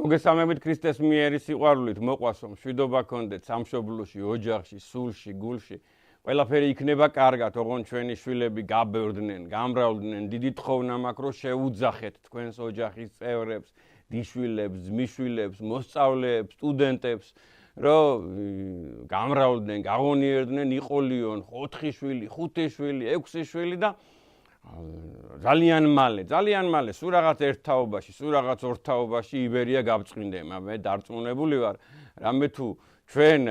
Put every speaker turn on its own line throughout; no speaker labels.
მოგესალმებით ქრისტეს მიერი სიყვარულით მოყვასო მშვიდობა გქონდეთ სამშობლოში, ოჯახში, სულში, გულში. ყველაფერი იქნება კარგად, ოღონდ ჩვენი შვილები გაბევრდნენ, გამრავლდნენ. დიდი თხოვნა მაქვს, რომ შეუძახეთ თქვენს ოჯახის წევრებს, დიშვილებს, ძმისშვილებს, მოსწავლეებს, სტუდენტებს, რომ გამრავლდნენ, გაღონიერდნენ, იყოლიონ 4 შვილი, 5 შვილი, 6 შვილი და ძალიან მალე, სულ რაღაც ერთთაობაში, სულ რაღაც ორთაობაში იბერია გავწყინდება. მე დარწმუნებული ვარ, რამე თუ ჩვენ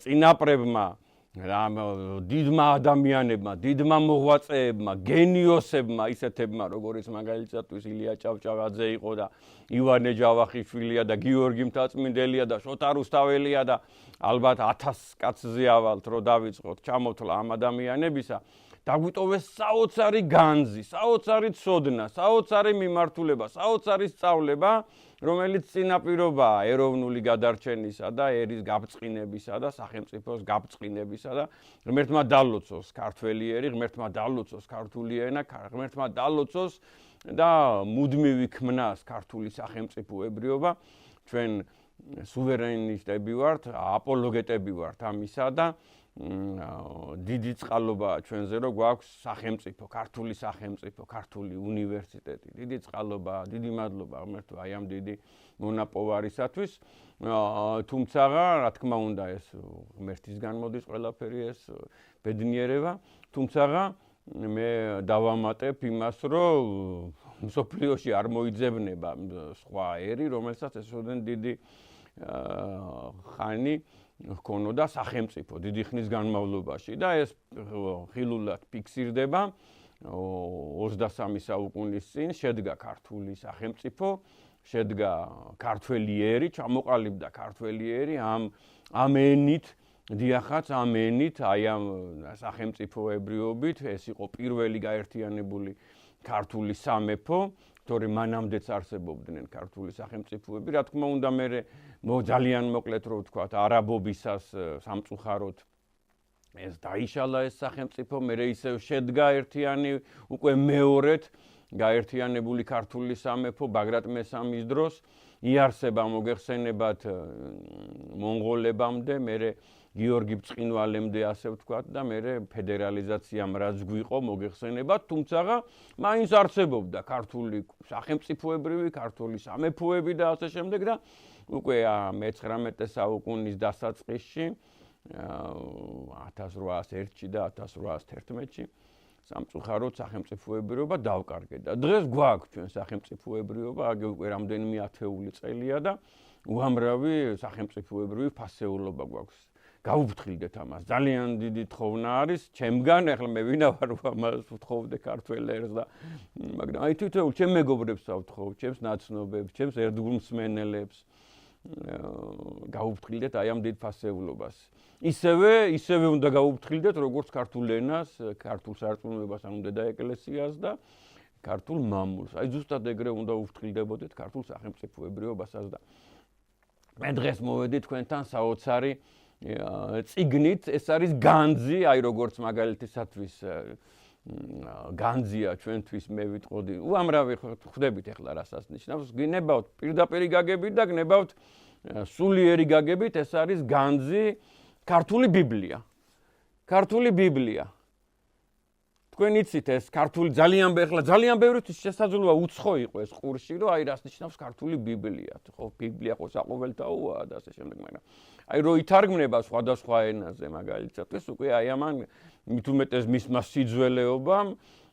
წინაპრებმა, დიდმა ადამიანებმა, დიდმა მოღვაწეებმა, გენიოსებმა, ისეთებმა, როგორიც მაგალითად ილია ჭავჭავაძე იყო და ივანე ჯავახიშვილია და გიორგი მთაწმინდელია და შოთა რუსთაველია და ალბათ 1000 კაცზე ავალთ, რომ დავიწყოთ ჩამოთვლა ამ ადამიანებისა. დაგვიტოვეს საოცარი განძი, საოცარი ცოდნა, საოცარი მიმართულება, საოცარი სწავლება, რომელიც წინაპირობაა ეროვნული გადარჩენისა და ერის გაბწყინებისა და სახელმწიფოს გაბწყინებისა და ღმერთმა დალოცოს ქართველი ერი, ღმერთმა დალოცოს ქართული ენა, ღმერთმა დალოცოს და მუდმივი ქმნას ქართული სახელმწიფოებრიობა. ჩვენ სუვერენისტები ვართ, აპოლოგეტები ვართ ამისა და დიდი წყალობაა ჩვენზე, რომ გვაქვს სახელმწიფო, ქართული სახელმწიფო, ქართული უნივერსიტეტი. დიდი წყალობაა, დიდი მადლობა ღმერთო აი ამ დიდი მონაპოვარისათვის. თუმცა, რა თქმა უნდა, ეს ღმერთისგან მოდის ყველაფერი ეს ბედნიერება. თუმცა მე დავამატებ იმას, რომ მსოფლიოში არ მოიძებნება სხვა ერი, რომელსაც ესოდენ დიდი ხანი ჰქონოდა სახელმწიფო დიდი ხნის განმავლობაში და ეს ხილულად ფიქსირდება 23 საუკუნის წინ შედგა ქართული სახელმწიფო, შედგა ქართველი ერი, ჩამოყალიბდა ქართველი ერი ამ ენით, დიახაც ამ ენით, აი ამ სახელმწიფოებრიობით, ეს იყო პირველი გაერთიანებული ქართული სამეფო, თორემ მანამდეც არსებობდნენ ქართული სახელმწიფოები. რა თქმა უნდა, მე ძალიან მოკლედ რო ვთქვათ, არაბობისას სამწუხაროდ ეს დაიშალა ეს სახელმწიფო, მე ისევ შედგა ერთიანი უკვე მეორედ გაერთიანებული ქართული სამეფო ბაგრატ მესამის დროს, იარსება მოგეხსენებათ მონღოლებამდე, მე გიორგი ბრწყინვალემდე ასე ვთქვათ და მე ფედერალიზაციამ რაც გვიყო მოგეხსენებათ, თუმცა მაინც არსებობდა ქართული სახელმწიფოებრივი, ქართული სამეფოები და ასე შემდეგ და უკვე მე-19 საუკუნის დასაწყისში 1801-ში და 1811-ში სამწუხაროდ სახელმწიფოებრიობა დავკარგეთ და დღეს გვაქვს ჩვენ სახელმწიფოებრიობა, აგე უკვე რამდენიმე ათეული წელია და უამრავი სახელმწიფოებრივი ფასეულობა გვაქვს. გავუფრთხილდეთ ამას. ძალიან დიდი თხოვნა არის ჩემგან, ახლა მე ვინა ვარ ამას ვთხოვდე ქართველ ერს და მაგრამ აი თვითონ ჩემ მეგობრებს ავთხოვ, ჩემს ნაცნობებს, ჩემს ერთგულმსმენელებს გავუფრთხილდეთ აი ამ დიდ ფასეულობას. ისევე უნდა გავუფრთხილდეთ როგორც ქართულ ენას, ქართულ სარწმუნოებას, ანუ დედა ეკლესიას და ქართულ მამულს. აი ზუსტად ეგრე უნდა უფრთხილდებოდეთ ქართულ სახელმწიფოებრიობასაც და მე დღეს მოვედი თქვენთან საოცარი წიგნით, ეს არის განძი, აი როგორც მაგალითისათვის განძია ჩვენთვის მე ვიტყოდი. უამრავი ხვდებით ახლა რასაც ნიშნავს, გნებავთ პირდაპირ გაგებით და გნებავთ სულიერი გაგებით, ეს არის განძი ქართული ბიბლია. ქართული ბიბლია. თქვენ იცით ეს ქართული ძალიან ბევრისთვის შესაძლოა უცხო იყო ეს ყურში, რომ აი რას ნიშნავს ქართული ბიბლია. ხო, ბიბლია ხო საყოველთაოა და ასე შემდეგ, მაგრამ აი რო ითარგმნება სხვადასხვა ენაზე, მაგალითად, ეს უკვე აი ამან მით უმეტეს მისმა სიძველეობამ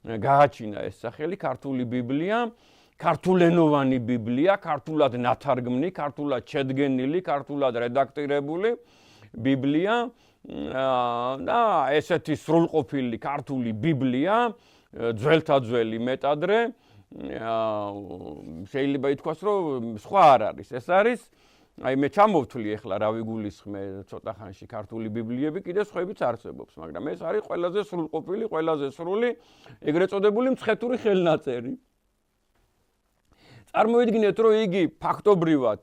გააჩინა ეს სახელი ქართული ბიბლია, ქართულენოვანი ბიბლია, ქართულად ნათარგმნი, ქართულად შედგენილი, ქართულად რედაქტირებული ბიბლია. და ესეთი სრულყოფილი ქართული ბიბლია, ძველთა ძველი მეტადრე, შეიძლება ითქვას, რომ სხვა არ არის. ეს არის, აი მე ჩამოვთვლი ახლა რა ვიგულისხმე ცოტა ხანში ქართული ბიბლიები, კიდე სხვაებიც არსებობს, მაგრამ ეს არის ყველაზე სრულყოფილი, ყველაზე სრული, ეგრეთ წოდებული მცხეთური ხელნაწერი. წარმოიდგინეთ, რომ იგი ფაქტობრივად,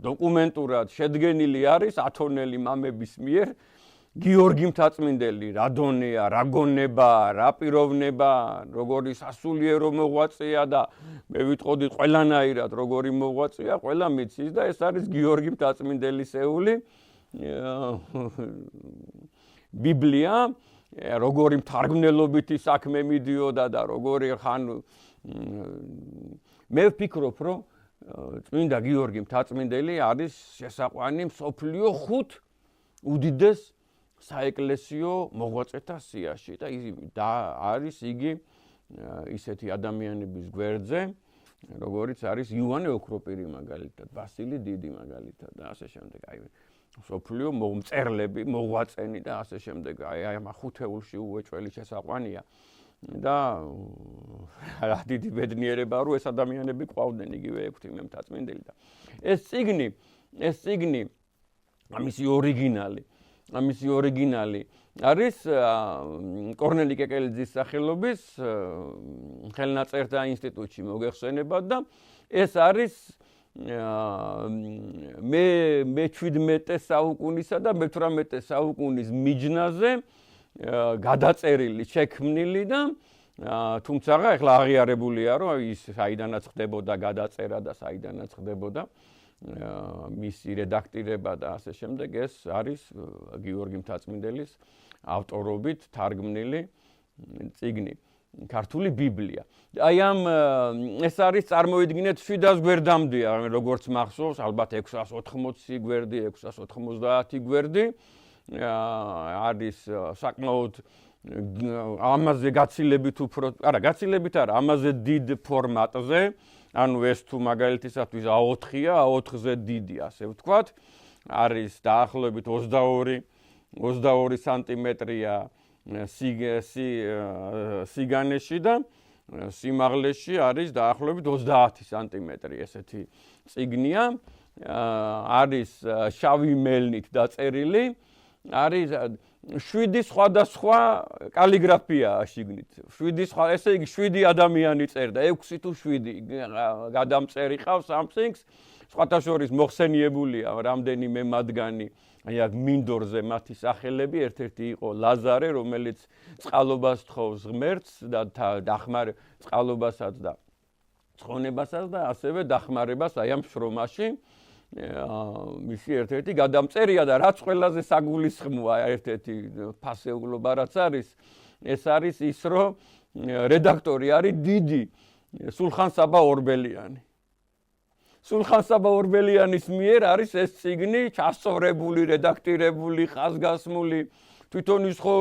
დოკუმენტურად შედგენილი არის ათონელი მამების მიერ გიორგი მთაწმინდელი რა დონეა, რა გონება, რა პიროვნება, როგორი სასულიერო მოღვაწეა და მე ვიტყოდი ყველანაირად როგორი მოღვაწეა, ყველა მიცის და ეს არის გიორგი მთაწმინდელისეული ბიბლია, როგორი მთარგმნელობითი საქმე მიდიოდა და როგორი ხან მე ვფიქრობ, რომ წმინდა გიორგი მთაწმინდელი არის შესაყვანი მსოფლიო 5 უდიდეს საეკლესიო მოღვაწეთა სიაში და არის იგი ისეთი ადამიანების გვერდზე, როგორიც არის იოანე ოქროპირი მაგალითად, ბასილი დიდი მაგალითად და ასე შემდეგ. აი მსოფლიო მწერლები, მოღვაწენი და ასე შემდეგ. აი ამ 5 ეულში უეჭველი შესაყვანია და რა დიდი ბედნიერება რომ ეს ადამიანები ყავდნენ იგივე ექვთიმე მთაწმინდელი და ეს წიგნი ამისი ორიგინალი არის კორნელი კეკელიძის სახელობის ხელნაწერთა ინსტიტუტში მოგეხსენებათ და ეს არის მე-17 საუკუნისა და მე-18 საუკუნის მიჯნაზე გადაწერილი, შექმნილი და თუმცა ახლა აღიარებულია რომ ის საიდანაც ხდებოდა გადაწერა და საიდანაც ხდებოდა მისი რედაქტირება და ასე შემდეგ ეს არის გიორგი მთაწმინდელის ავტორობით თარგმნილი წიგნი ქართული ბიბლია. აი ეს არის წარმოიდგინეთ 700 გვერდამდეა როგორც მახსოვს ალბათ 680 გვერდი 690 გვერდი არის საკმაოდ ამაზე გაცილებით უფრო არა გაცილებით არა ამაზე დიდ ფორმატზე ანუ ეს თუ მაგალითისათვის A4-ია, A4-ზე დიდი, ასე ვთქვათ, არის დაახლოებით 22 სანტიმეტრია სიგანეში და სიმაღლეში არის დაახლოებით 30 სანტიმეტრი ესეთი წიგნია, არის შავი მელნით დაწერილი, არის 7 სხვადასხვა კალიგრაფიაა შიგნით. 7 სხვა, ესე იგი 7 ადამიანი წერდა, 6 თუ 7 გადამწერი ყავს something-ს. სხვათა შორის მოხსენიებულია რამდენიმე მათგანი, აი აქ მინდორზე მათი სახელები, ერთ-ერთი იყო ლაზარე, რომელიც წყალობას თხოვს ღმერთს და წყალობასაც და ცხონებასაც და ასევე დახმარებას აი ამ შრომაში. მისი ერთ-ერთი გადამწერია და რაც ყველაზე საგულისხმოა ერთ-ერთი ფასეულობა რაც არის ეს არის ის რომ რედაქტორი არის დიდი სულხან-საბა ორბელიანი. სულხან-საბა ორბელიანის მიერ არის ეს წიგნი ჩასწორებული, რედაქტირებული, ხაზგასმული თვითონ ის ხო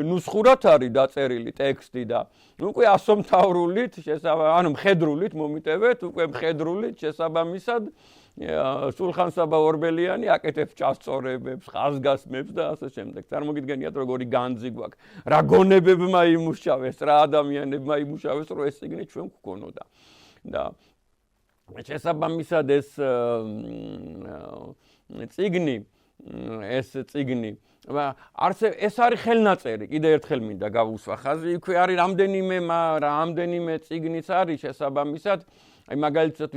ნუსხურად არის დაწერილი ტექსტი და უკვე ასომთავრულით ანუ მხედრულით მომიტევეთ უკვე მხედრულით შესაბამისად სულხან-საბა ორბელიანი აკეთებს ჩასწორებებს, ხაზგასმებს და ასე შემდეგ. წარმოგიდგენიათ როგორი განძი გვაქვს. რა გონებებმა იმუშავეს, რა ადამიანებმა იმუშავეს, რომ ეს წიგნი ჩვენ გვქონოდა. და შესაბამისად ეს წიგნი ეს არის ხელნაწერი, კიდე ერთხელ მინდა გავუსვა ხაზი, იქვე არის რამდენიმე წიგნიც არის შესაბამისად, აი მაგალითად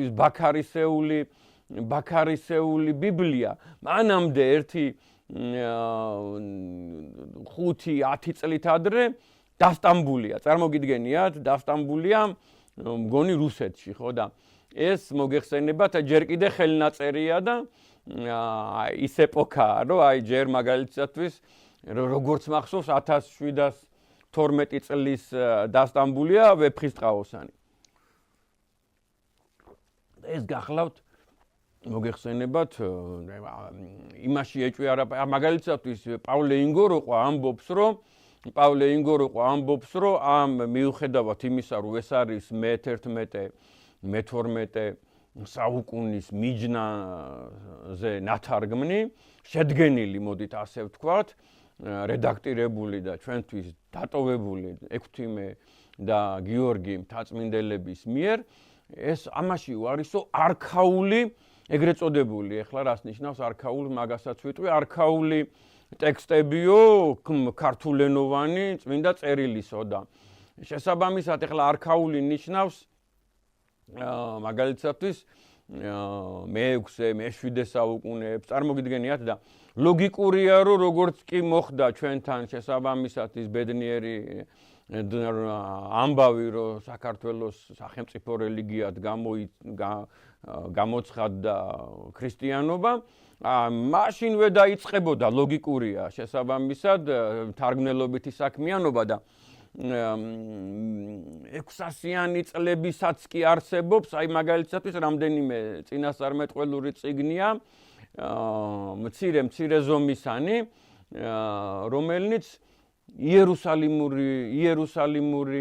ბაქარისეული ბიბლია, მანამდე ერთი 5-10 წლით ადრე დასტამბულია, წარმოგიდგენიათ, დასტამბულია მგონი რუსეთში, ხო და ეს მოგეხსენებათ, ჯერ კიდე ხელნაწერია და ის ეპოქაა, რომ აი ჯერ მაგალითისთვის როგორც მახსოვს 1712 წლის დასტამბულია ვეფხისტყაოსანი. ეს გახლავთ მოგეხსენებათ იმაში ეჭვია მაგალითისთვის პავლე ინგოროყვა ამბობს რომ ამ მიუხედავად იმისა რომ ეს არის მე-11 მე-12 საუკუნის მიჯნაზე ნათარგმნი შედგენილი მოდით ასე ვთქვათ რედაქტირებული და ჩვენთვის დატოვებული ექვთიმე და გიორგი მთაწმინდელების მიერ ეს ამაში უარისო არქაული ეგრეთ წოდებული ეხლა რას ნიშნავს არქაული მაგასაც ვიტყვი არქაული ტექსტებიო ქართულენოვანი წმინდა წერილისო და შესაბამისად ეხლა არქაული ნიშნავს მაგალითად მე-6, მე-7 საუკუნეებს წარმოგიდგენიათ და ლოგიკურია რომ როგორც კი მოხდა ჩვენთან შესაბამისად ის ბედნიერი ამბავი რომ საქართველოს სახელმწიფო რელიგიად გამოცხადდა ქრისტიანობა მაშინვე დაიწყებოდა ლოგიკურია შესაბამისად თარგმნელობითი საქმიანობა და 600-იანი წლებისაც კი არსებობს აი მაგალითად რამდენიმე წინასწარმეტყველური წიგნია მცირე ზომისანი რომელნიც იერუსალიმური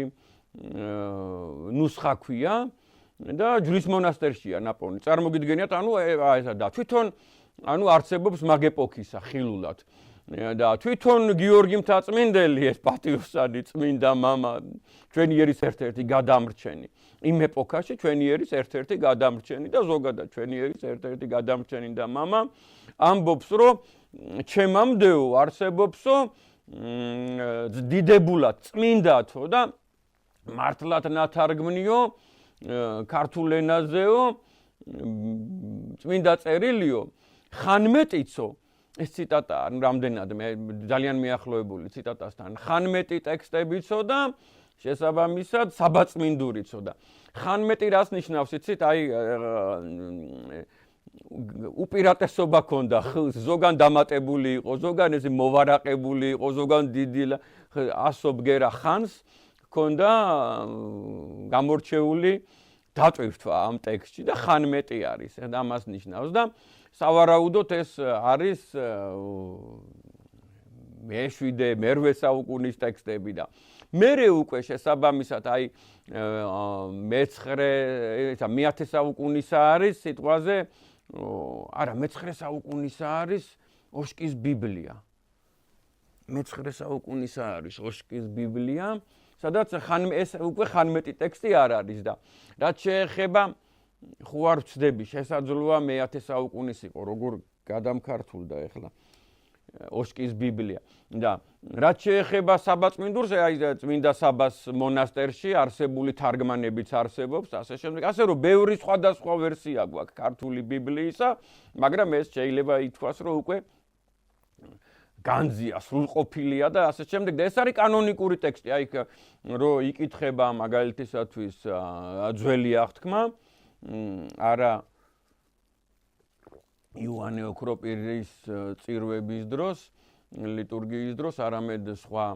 ნუსხა ქვია და ჯვრის მონასტერშია ნაპოვნი. წარმოგიდგენიათ, ესა და თვითონ არსებობს მაგ ეპოქისა ხილულად. და თვითონ გიორგი მთაწმინდელი ეს პატიოსანი წმინდა მამა ჩვენი ერის ერთ-ერთი გადამრჩენი. იმ ეპოქაში ჩვენი ერის ერთ-ერთი გადამრჩენი და ზოგადად ჩვენი ერის ერთ-ერთი გადამრჩენი და მამა ამბობს, რომ ჩემამდეო არსებობსო დიდებულად წმინდათო და მართლად ნათარგმნიო ქართულ ენაზეო წმინდა წერილიო ხანმეტიცო ეს ციტატა რამდენად მე ძალიან მიახლოებული ციტატასთან ხანმეტი ტექსტებიცო და შესაბამისად საბაწმინდურიცო და ხანმეტი რას ნიშნავს იცით აი უპირატესობა ქონდა ზოგან დამატებული იყო ზოგან ეს მოვარაყებული იყო ზოგან დიდი ასობგერა ხანს ქონდა გამორჩეული დატვირთვა ამ ტექსტში და ხანმეტი არის და ამას ნიშნავს და სავარაუდოდ ეს არის მე-7 მე-8 საუკუნის ტექსტები და მერე უკვე შესაბამისად აი მე-9 საუკუნისა არის სიტყვაზე არა მე-9 საუკუნისა არის ოშკის ბიბლია მე-9 საუკუნისა არის ოშკის ბიბლია სადაც ეს უკვე ხანმეტი ტექსტი არ არის და რაც შეეხება ხო არ ვწდები შესაძლოა მე-10 საუკუნის იყო როგორ გადამქართულდა ახლა ოშკის ბიბლია და რაც შეეხება საბაწმინდურს აი წმინდა საბას მონასტერში არსებული თარგმანებიც არსებობს ასე შემდეგ ასე რომ ბევრი სხვადასხვა ვერსია გვაქვს ქართული ბიბლიისა მაგრამ ეს შეიძლება ითქვას რომ უკვე განზია სრულყოფილია და ასე შემდეგ და ეს არის კანონიკური ტექსტი აი რომ იკითხება მაგალითისათვის ძველი აღთქმა არა იოანე ოქროპირის წირვების დროს ლიტურგიის დროს არამედ სხვა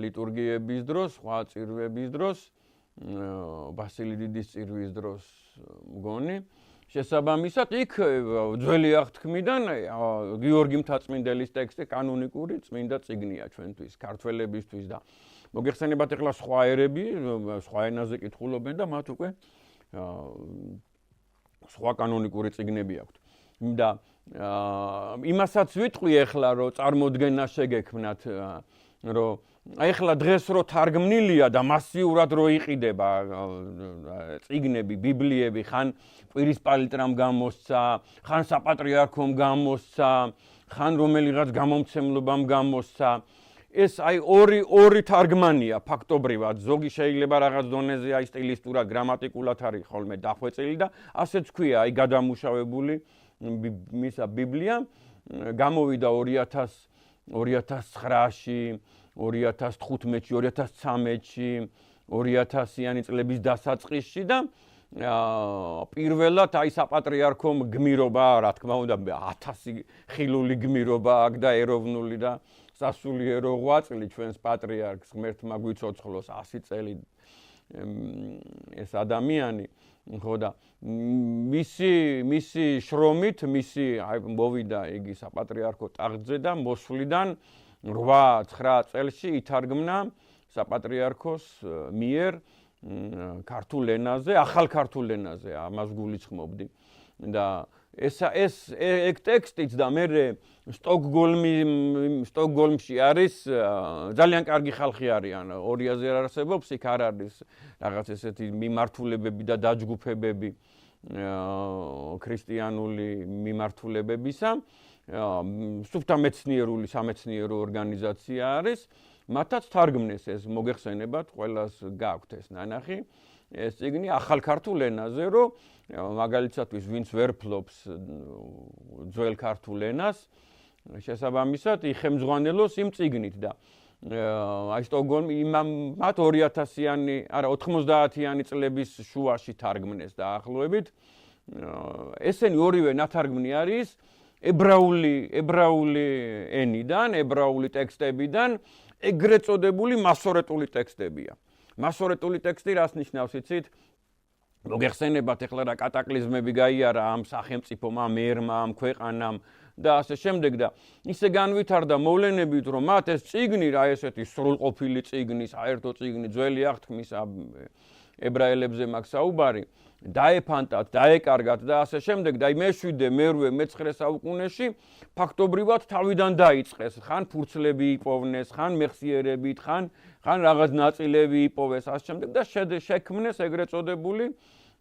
ლიტურგიების დროს სხვა წირვების დროს ბასილი დიდის წირვის დროს მგონი შესაბამისად იქ ძველი აღთქმიდან გიორგი მთაწმინდელის ტექსტი კანონიკური წმინდა წიგნია ჩვენთვის ქართველებისთვის და მოგეხსენებათ ახლა სხვა ერები სხვა ენაზე კითხულობენ და მათ უკვე სხვა კანონიკური წიგნები აქვთ და იმასაც ვიტყვი ახლა რომ წარმოდგენა შეგექმნათ რომ ახლა დღეს რო თარგმნილია და მასიურად რო იყიდება წიგნები ბიბლიები ხან კვირის პალიტრამ გამოსცა ხან საპატრიარქომ გამოსცა ხან რომელიღაც გამომცემლობამ გამოსცა ეს აი ორი თარგმანია ფაქტობრივად ზოგი შეიძლება რაღაც დონეზე აი სტილისტურად გრამატიკულად არის ხოლმე დახვეწილი და ასეც ქვია აი გადამუშავებული მისა ბიბლია გამოვიდა 2009-ში 2015-ში 2013-ში 2000-იანი წლების დასაწყისში და პირველად აი საპატრიარქომ გმირობა რა თქმა უნდა 1000 ხილული გმირობა აქ და ეროვნული და სასულიერო ღვაწლი ჩვენს პატრიარქს ღმერთმა გვიცოცხლოს 100 წელი ეს ადამიანი ხო და მისი შრომით მისი აი მოვიდა იგი საპატრიარქო ტახტზე და მოსვლიდან 8-9 წელში ითარგმნა საპატრიარქოს მიერ ქართულ ენაზე ახალ ქართულ ენაზე ამას გულისხმობდი და ეს ტექსტიც და მე სტოკგოლმში არის ძალიან კარგი ხალხი არიან ორიაზე არსებობს იქ არ არის რაღაც ესეთი მიმართულებები და დაჯგუფებები ქრისტიანული მიმართულებებისა სუფთა მეცნიერული სამეცნიერო ორგანიზაცია არის მათაც თარგმნეს ეს მოგეხსენებათ ყველას გაქვთ ეს ნანახი ეს წიგნი ახალ ქართულ ენაზე, რომ მაგალითადvis ვინც ვერ ფლობს ძველ ქართულ ენას, შესაბამისად იხემძღვანელოს იმ წიგნით და აი სტოკჰოლმი მათ 2000-იანი, არა 90-იანი წლების შუაში თარგმნეს დაახლოებით. ესენი ორივე ნათარგმნი არის ებრაული ენიდან, ებრაული ტექსტებიდან, ეგრეთ წოდებული მასორეტული ტექსტებია. მასორეტული ტექსტი რას ნიშნავს, იცით? მოგეხსენებათ ახლა რა კატაკლიზმები გაიარა ამ სახელმწიფომ, ამ ერმა, ამ ქვეყანამ და ასე შემდეგ და ისე განვითარდა მოვლენებით, რომ მათ ეს წიგნი, რა ესეთი სრულყოფილი წიგნი, საერთო წიგნი, ძველი აღთქმის ებრაელებზე მაქვს საუბარი, დაეფანტათ, დაეკარგათ და ასე შემდეგ და მე-7, მე-8, მე-9 საუკუნეში ფაქტობრივად თავიდან დაიწყეს, ხან ფურცლები იპოვნეს, ხან მეხსიერებით, ხან რაღაც ნაწილები იპოვეს, ასე შემდეგ და შექმნეს ეგრეთ წოდებული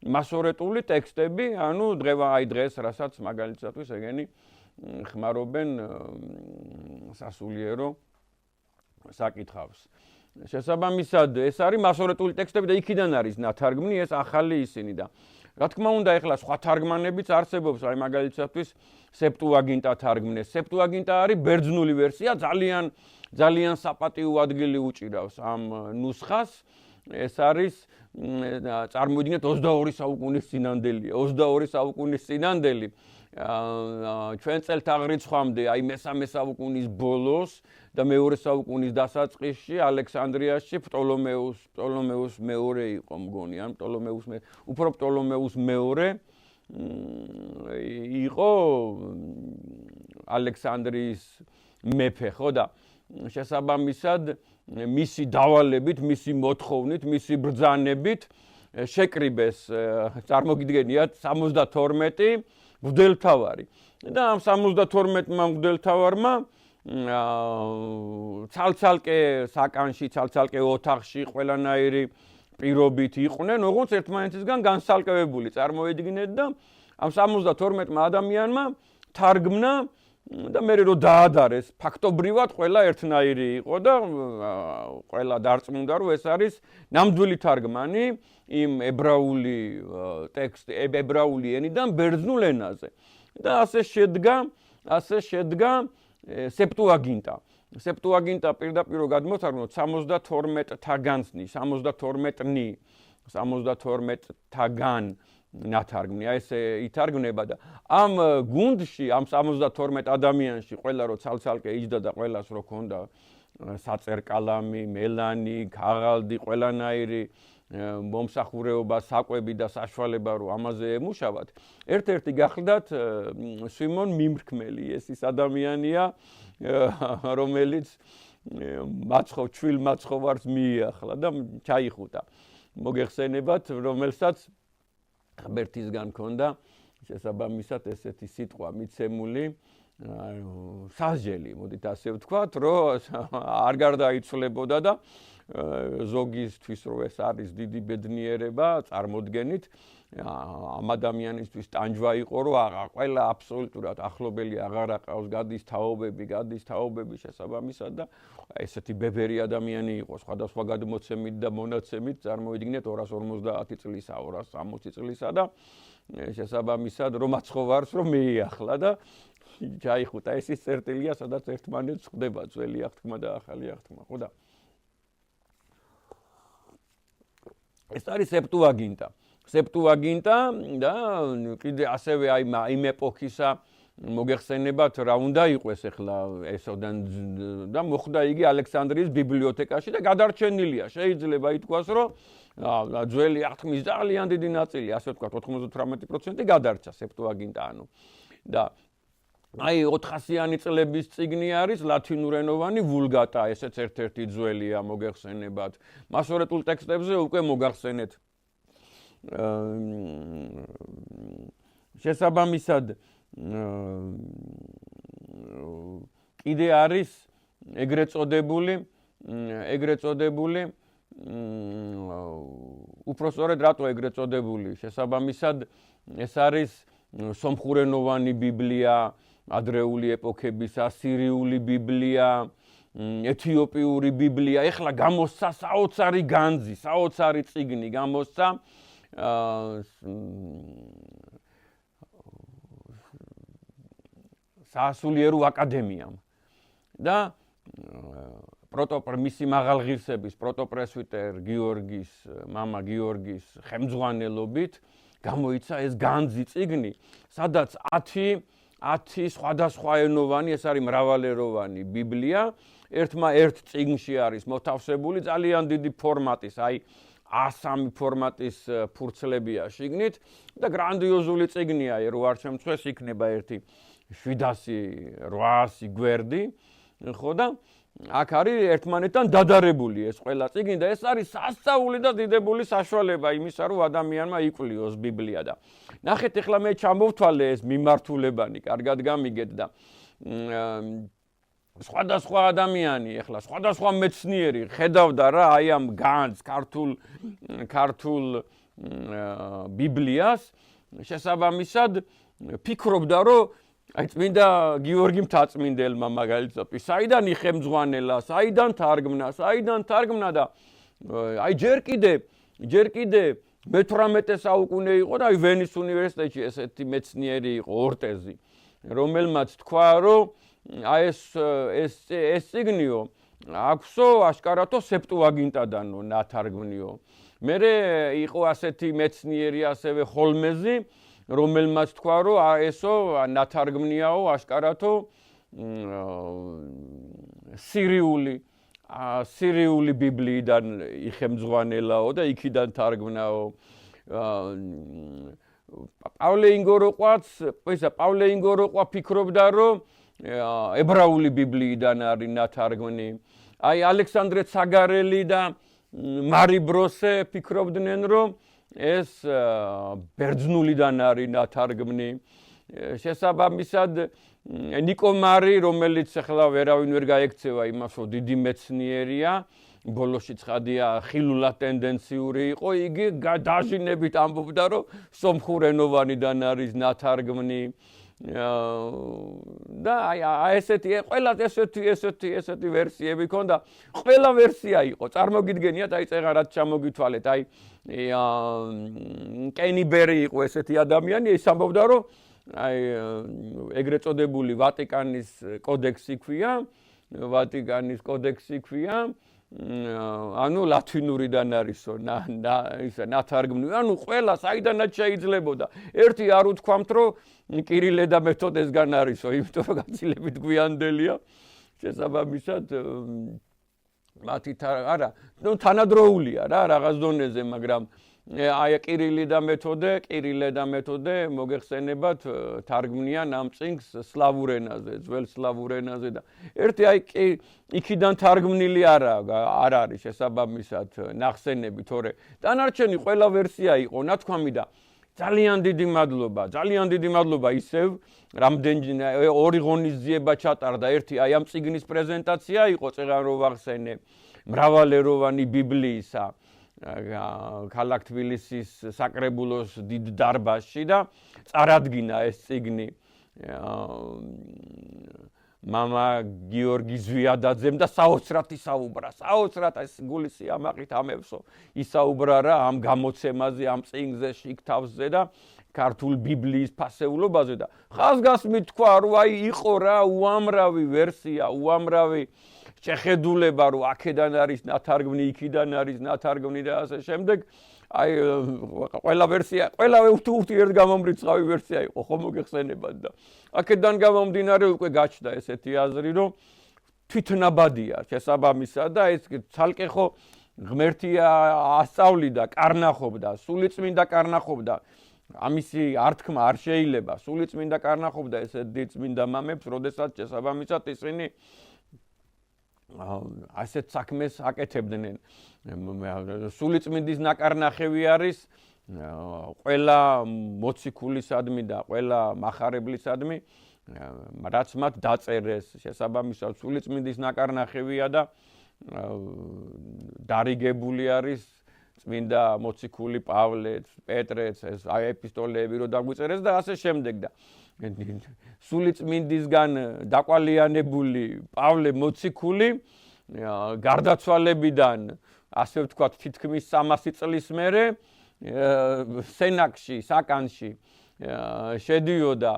მასორეტული ტექსტები, ანუ დღეს, რასაც მაგალითადvis ეგენი ხმარობენ სასულიერო საკითხავს. შესაბამისად, ეს არის მასორეტული ტექსტები და იქიდან არის ნათარგმნი, ეს ახალი ისინი და რა თქმა უნდა, ეხლა სხვა თარგმანებიც არსებობს, აი მაგალითადvis სეპტუაგინტა თარგმნეს. სეპტუაგინტა არის ბერძნული ვერსია, ძალიან საპატიო ადგილი უჭირავს ამ ნუსხას. ეს არის წარმოიდგინეთ 22 საუკუნის წინანდელი, 22 საუკუნის წინანდელი. ჩვენ წელთაღრიცხვამდე, აი მე-3 საუკუნის ბოლოს და მე-2 საუკუნის დასაწყისში ალექსანდრიაში პტოლომეუს მეორე იყო მგონი, ან პტოლომეუს მეორე იყო ალექსანდრიის მეფე, ხო და შესაბამისად მისი დავალებით, მისი მოთხოვნით, მისი ბრძანებით შეკრიბეს წარმოგიდგენიათ 72 მღვდელმთავარი და ამ 72-მა მღვდელმთავარმა ცალ-ცალკე საკანში, ცალ-ცალკე ოთახში ყველანაირი პირობით იყვნენ, ოღონდ ერთმანეთისგან განსალკევებული წარმოედგინეთ და ამ 72-მა ადამიანმა თარგმნა და მე რო დაადარეს, ფაქტობრივად ყველა ერთნაირი იყო და ყველა დარწმუნდა, რომ ეს არის ნამდვილი თარგმანი იმ ებრაული ენიდან ბერძნულ ენაზე. და ასე შედგა სეპტუაგინტა. სეპტუაგინტა პირდაპირ გადმოთარგმნოთ 72 თაგანსნი, 72 თაგან ნათარგმნი, აი ესე ითარგმნება და ამ გუნდში, ამ 72 ადამიანში ყველა რო ცალ-ცალკე იჯდა და ყველას რო ქონდა საწერკალამი, მელანი, ქაღალდი, ყველანაირი მომსახურეობა, საკვები და საშუალება რო ამაზე ემუშავათ. ერთ-ერთი გახლდათ სიმონ მიმრქმელი, ეს ის ადამიანია, რომელიც ჩვილ მაცხოვარს მიიახლა და ჩაიხუტა. მოგეხსენებათ, რომელსაც ღმერთისგან ქონდა შესაბამისად ესეთი სიტყვა მიცემული, სასჯელი, მოდით ასე ვთქვათ, რომ არ გარდაიცვლებოდა და ზოგისთვის რომ ეს არის დიდი ბედნიერება, წარმოდგენით ამ ადამიანისთვის ტანჯვა იყო, რომ ყველა აბსოლუტურად ახლობელი აღარ აყავს, გადის თაობები შესაბამისად და ესეთი ბებერი ადამიანი იყო, სხვადასხვა გადმოცემით და მონაცემით, წარმოიდგინეთ 250 წლისა, 260 წლისა და შესაბამისად რომ მაცხოვარს რომ მიიახლა და ჩაიხუტა. ეს ის წერტილია, სადაც ერთმანეთს ხვდება ძველი აღთქმა და ახალი აღთქმა, ხო და ეს არის სეპტუაგინტა და კიდე ასევე აი იმ ეპოქისა მოგეხსენებათ რა უნდა იყოს ახლა ესოდან და მოხდა იგი ალექსანდრიის ბიბლიოთეკაში და გადარჩენილია. შეიძლება ითქვას, რომ ძველი აღთქმის ძალიან დიდი ნაწილი, ასე ვთქვათ, 98% გადარჩა სეპტუაგინტა, ანუ და აი 400-იანი წლების წიგნი არის ლათინურენოვანი ვულგატა, ესეც ერთ-ერთი ძველია მოგეხსენებათ. მასორეტულ ტექსტებზე უკვე მოგახსენეთ. შესაბამისად კიდე არის ეგრეთ წოდებული უпростоრედ რატო ეგრეთ წოდებული? შესაბამისად ეს არის სომხურენოვანი ბიბლია, ადრეული ეპოქების ასირიული ბიბლია, ეთიოპიური ბიბლია, ეხლა გამოსცა საოცარი განძი, საოცარი წიგნი გამოსცა საასულიერო აკადემიამ და მისი მაღალღირსების პროტოპრესვიტერ გიორგის მამა გიორგის ხელმძღვანელობით გამოიცა ეს განძი წიგნი, სადაც 10 სხვადასხვაენოვანი, ეს არის მრავალეროვანი ბიბლია, ერთ წიგნში არის მოთავსებული ძალიან დიდი ფორმატის, აი A3 ფორმატის ფურცლებია შიგნით და გრანდიოზული წიგნია, რო არ შემწყვეს იქნება ერთი 700-800 გვერდი, ხო და აქ არის ერთმანეთთან დადარებული ეს ყველა წიგნი და ეს არის სასწაული და დიდებული საშუალება იმისა, რომ ადამიანმა იკვლიოს ბიბლია და ნახეთ ეხლა მე ჩამოვთვალე ეს მიმართულებანი, კარგად გამიგეთ და სხვადასხვა ადამიანი, ეხლა სხვადასხვა მეცნიერი ხედავდა რა აი ამ განძს ქართულ ბიბლიას, შესაბამისად ფიქრობდა, რომ აი წმინდა გიორგი მთაწმინდელმა მაგალითად, საიდან იხემძღვანელა, საიდან თარგმნა და აი ჯერ კიდე მე-18 საუკუნე იყო და აი ვენის უნივერსიტეტში ესეთი მეცნიერი იყო ორტეზი, რომელმაც თქვა, რომ აი ეს წიგნიო აქვსო ასკარათო სეპტუაგინტადანო ნათარგმნიო. მერე იყო ასეთი მეცნიერი ასევე ხოლმეზი, რომელმაც თქვა, რომ ესო ნათარგმნიაო ასკარათო სირიული ბიბლიიდან იხემძღვანელაო და იქიდან თარგმნაო. პავლე ინგოროყვა ფიქრობდა, რომ ებრაული ბიბლიიდან არის ნათარგმნი. აი ალექსანდრე ცაგარელი და მარი ბროსე ფიქრობდნენ, რომ ეს ბერძნულიდან არის ნათარგმნი. შესაბამისად ნიკო მარი, რომელიც ახლა ვერავინ ვერ გაექცევა იმას, რომ დიდი მეცნიერია, ბოლოში ცხადია ხილულად ტენდენციური იყო, იგი დაჟინებით ამბობდა, რომ სომხურენოვანიდან არის ნათარგმნი. და აი ესეთი ვერსიები ქონდა, ყველა ვერსია იყო, წარმოგიდგენიათ, აი წეღარად ჩამოგითვალეთ, აი კენიბერი იყო ესეთი ადამიანი, ის ამბობდა, რომ აი ეგრეთ წოდებული ვატიკანის კოდექსი ქვია, ანუ ლათინურიდან არისო ნათარგმნი, ანუ ყველა საიდანაც შეიძლებოდა. ერთი არ უთქვამთ, რომ კირილე და მეთოდესგან არისო, იმიტომ რომ გაცილებით გვიანდელია. შესაბამისად მათი არა, თანადროულია რა რაღაც დონეზე, მაგრამ აი კირილე და მეთოდე მოგეხსენებათ თარგმნიან ამ წიგნს სლავურ ენაზე, ძველ სლავურ ენაზე და ერთი აი იქიდან თარგმნილი არ არის შესაბამისად ნახსენები, თორე დანარჩენი ყველა ვერსია იყო ნათქვამი და ძალიან დიდი მადლობა ისევ რამდენჯერ 2 ღონისძიება ჩატარდა, ერთი აი ამ წიგნის პრეზენტაცია იყო, წეღან რო ვახსენე, მრავალეროვანი ბიბლიისა ქალაქ თბილისის საკრებულოს დიდ დარბაზში და წარადგინა ეს წიგნი მამა გიორგი ზვიადაძემ და საოცრად ეს გულის სიამაყით ამევსო ისაუბრა რა ამ გამოცემაზე, ამ წიგნზე, შიგთავსზე და ქართულ ბიბლიის ფასეულობაზე და ხაზგასმით თქვა, რომ აი იყო რა უამრავი ვერსია, უამრავი შეხედულება, რომ აქედან არის ნათარგმნი, იქიდან არის ნათარგმნი და ასე შემდეგ. აი ყველა ვერსია, ყველა ურთიერთგამომრიცხავი ვერსია იყო, ხო მოგეხსენებათ და აქედან გამომდინარე უკვე გაჩნდა ესეთი აზრი, რომ თვითნაბადია შესაბამისად და ეს ცალკე ხო ღმერთი ასწავლიდა, კარნახობდა, სულიწმინდა კარნახობდა. ამისი ართქმა არ შეიძლება, სულიწმინდა კარნახობდა ესეთ წმინდა მამებს, როდესაც შესაბამისად ისინი ასეთ საქმეს აკეთებდნენ. სულიწმინდის ნაკარნახევი არის ყველა მოციქულისადმი და ყველა მახარებლისადმი, რაც მათ დაწერეს, შესაბამისად სულიწმინდის ნაკარნახევია და დარიგებული არის წმინდა მოციქული პავლეც, პეტრეც, ეს ეპისტოლეები რო დაგვიწერეს და ასე შემდეგ და სულიწმინდისგან დაკვალიანებული პავლე მოციქული გარდაცვალებიდან ასე ვთქვათ თითქმის 300 წლის მერე სენაკში, საკანში შედიოდა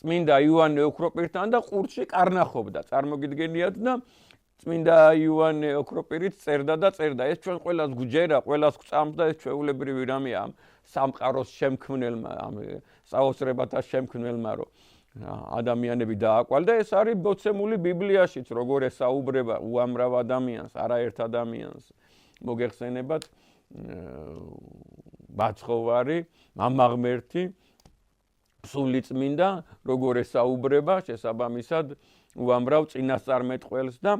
წმინდა იოანე ოქროპირთან და ყურში კარნახობდა. წარმოგიდგენიათ და წმინდა იოანე ოქროპირით წერდა და წერდა. ეს ჩვენ ყველას გვჯერა, ყველას გვწამს და ეს ჩვეულებრივი რამეა ამ სამყაროს შემქმნელმა, ამ საოცრებათა შემქმნელმა, რომ ადამიანები დააკვალდა. ეს არის მოცემული ბიბლიაშიც, როგორ ესაუბრება უამრავ ადამიანს, არაერთ ადამიანს. მოგეხსენებათ ბაცხოვარი, მამაღმერთი, სულიწმინდა, როგორ ესაუბრება შესაბამისად უამრავ წინასწარმეტყველს და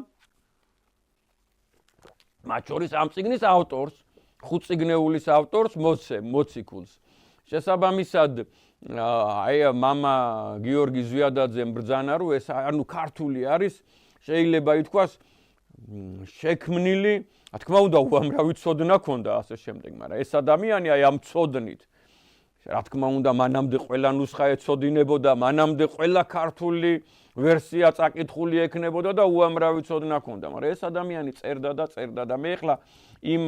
მათ შორის ამ წიგნის ავტორს, ხუთწიგნეულის ავტორს მოციქულს. შესაბამისად აი მამა გიორგი ზვიადაძემ ბრძანა, რომ ეს ანუ ქართული არის, შეიძლება ითქვას შექმნილი, რა თქმა უნდა, უამრავი ცოდნა ჰქონდა ასე შემდეგ, მაგრამ ეს ადამიანი აი ამ ცოდნით, რა თქმა უნდა, მანამდე ყველა ნუსხა ეცოდინებოდა, მანამდე ყველა ქართული ვერსია წაკითხული ექნებოდა და უამრავი ცოდნა ჰქონდა, მაგრამ ეს ადამიანი წერდა და მე ახლა იმ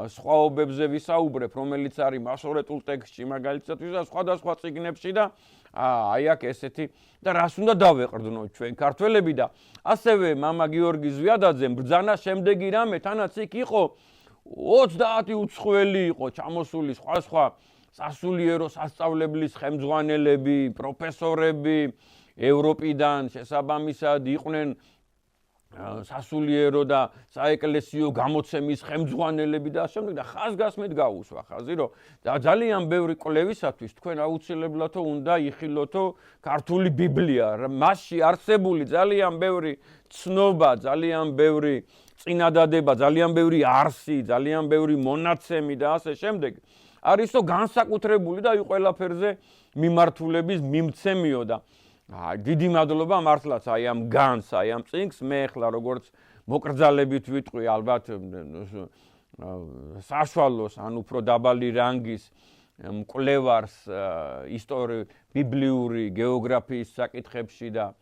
სხვაობებზე ვისაუბრებ, რომელიც არის მასორეტულ ტექსტში, მაგალითად, და სხვადასხვა წიგნებში და აი აქ ესეთი და რას უნდა დავეყრდნოთ ჩვენ ქართველები და ასევე მამა გიორგი ზვიადაძემ ბრძანა შემდეგი რამე, თანაც იქ იყო 30 უცხოელი იყო ჩამოსული სხვა სასულიერო სასწავლებლის ხელმძღვანელები, პროფესორები ევროპიდან, შესაბამისად იყვნენ სასულიერო და საეკლესიო გამოცემის ხელმძღვანელები და ასე შემდეგ და ხაზგასმით გაუსვა ხაზი, რომ ძალიან ბევრი კვლევისათვის თქვენ აუცილებლადო უნდა იხილოთო ქართული ბიბლია, მასში არსებული ძალიან ბევრი ცნობა, ძალიან ბევრი წინადადება, ძალიან ბევრი არსი, ძალიან ბევრი მონაცემი და ასე შემდეგ არისო განსაკუთრებული და ყველაფერზე მიმართულების მიმცემიო და დიდი მადლობა მართლაც აი ამ განს, აი ამ წიგნს მე ახლა როგორც მოკრძალებით ვიტყვი ალბათ საშუალოს ან უფრო დაბალი რანგის მკვლევარს ბიბლიური გეოგრაფიის საკითხებში და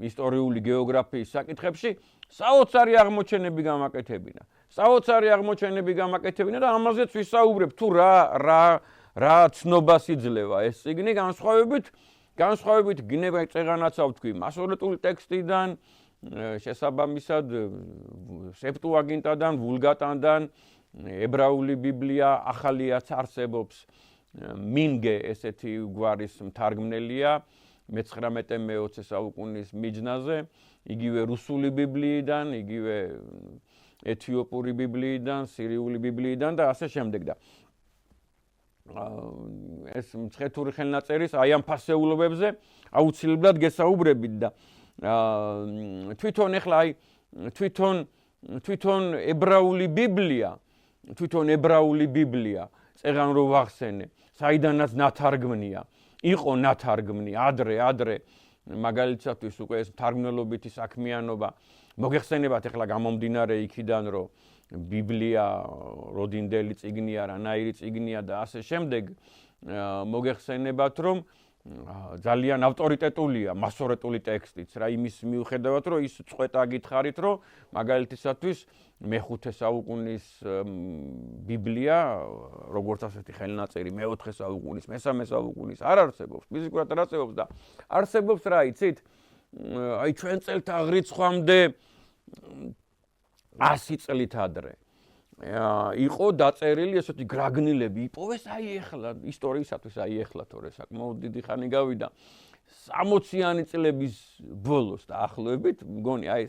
ისტორიული გეოგრაფიის საკითხებში საოცარი აღმოჩენები გამაკეთებინა. საოცარი აღმოჩენები გამაკეთებინა და ამაზეც ვისაუბრებ თუ რა ცნობას იძლევა ეს წიგნი განსხვავებით გინება წეღანაცა ვთქვი მასორეტული ტექსტიდან შესაბამისად სეპტუაგინტიდან, ვულგატიდან, ებრაული ბიბლია ახალიაც არსებობს. მინგე ესეთი გვარის მთარგმნელია 19-20 საუკუნის მიჯნაზე, იგივე რუსული ბიბლიიდან, იგივე ეთიოპური ბიბლიიდან, სირიული ბიბლიიდან და ასე შემდეგ და ეს მცხეთური ხელნაწერის აი ამ ფასეულობებზე აუცილებლად გესაუბრებით და თვითონ ახლა აი თვითონ ებრაული ბიბლია წეღან რო ვახსენე, საიდანაც ნათარგმნია, იყო ნათარგმნი ადრე მაგალითად უკვე ეს თარგმნელობითი საქმიანობა მოგეხსენებათ ახლა გამომდინარე იქიდან რომ ბიბლია როდინდელი წიგნია, რანაირი წიგნია და ასე შემდეგ მოგეხსენებათ რომ ძალიან ავტორიტეტულია მასორეტული ტექსტიც რა იმის მიუხედავად რომ ის წვეტა გითხარით რომ მაგალითისათვის მე-5 საუკუნის ბიბლია როგორც ასეთი ხელნაწერი მე-4 საუკუნის, მე-3 საუკუნის არ არსებობს, ფიზიკურად არ არსებობს და არსებობს რა იცით აი ჩვენ წელთა რიცხვამდე 100 წლით ადრე იყო დაწერილი ესეთი გრაგნილები იპოვეს აი ეხლა ისტორიისათვის აი ეხლა თორე საკმაოდ დიდი ხანი გავიდა 60-იანი წლების ბოლოს და ახლოებით მგონი აი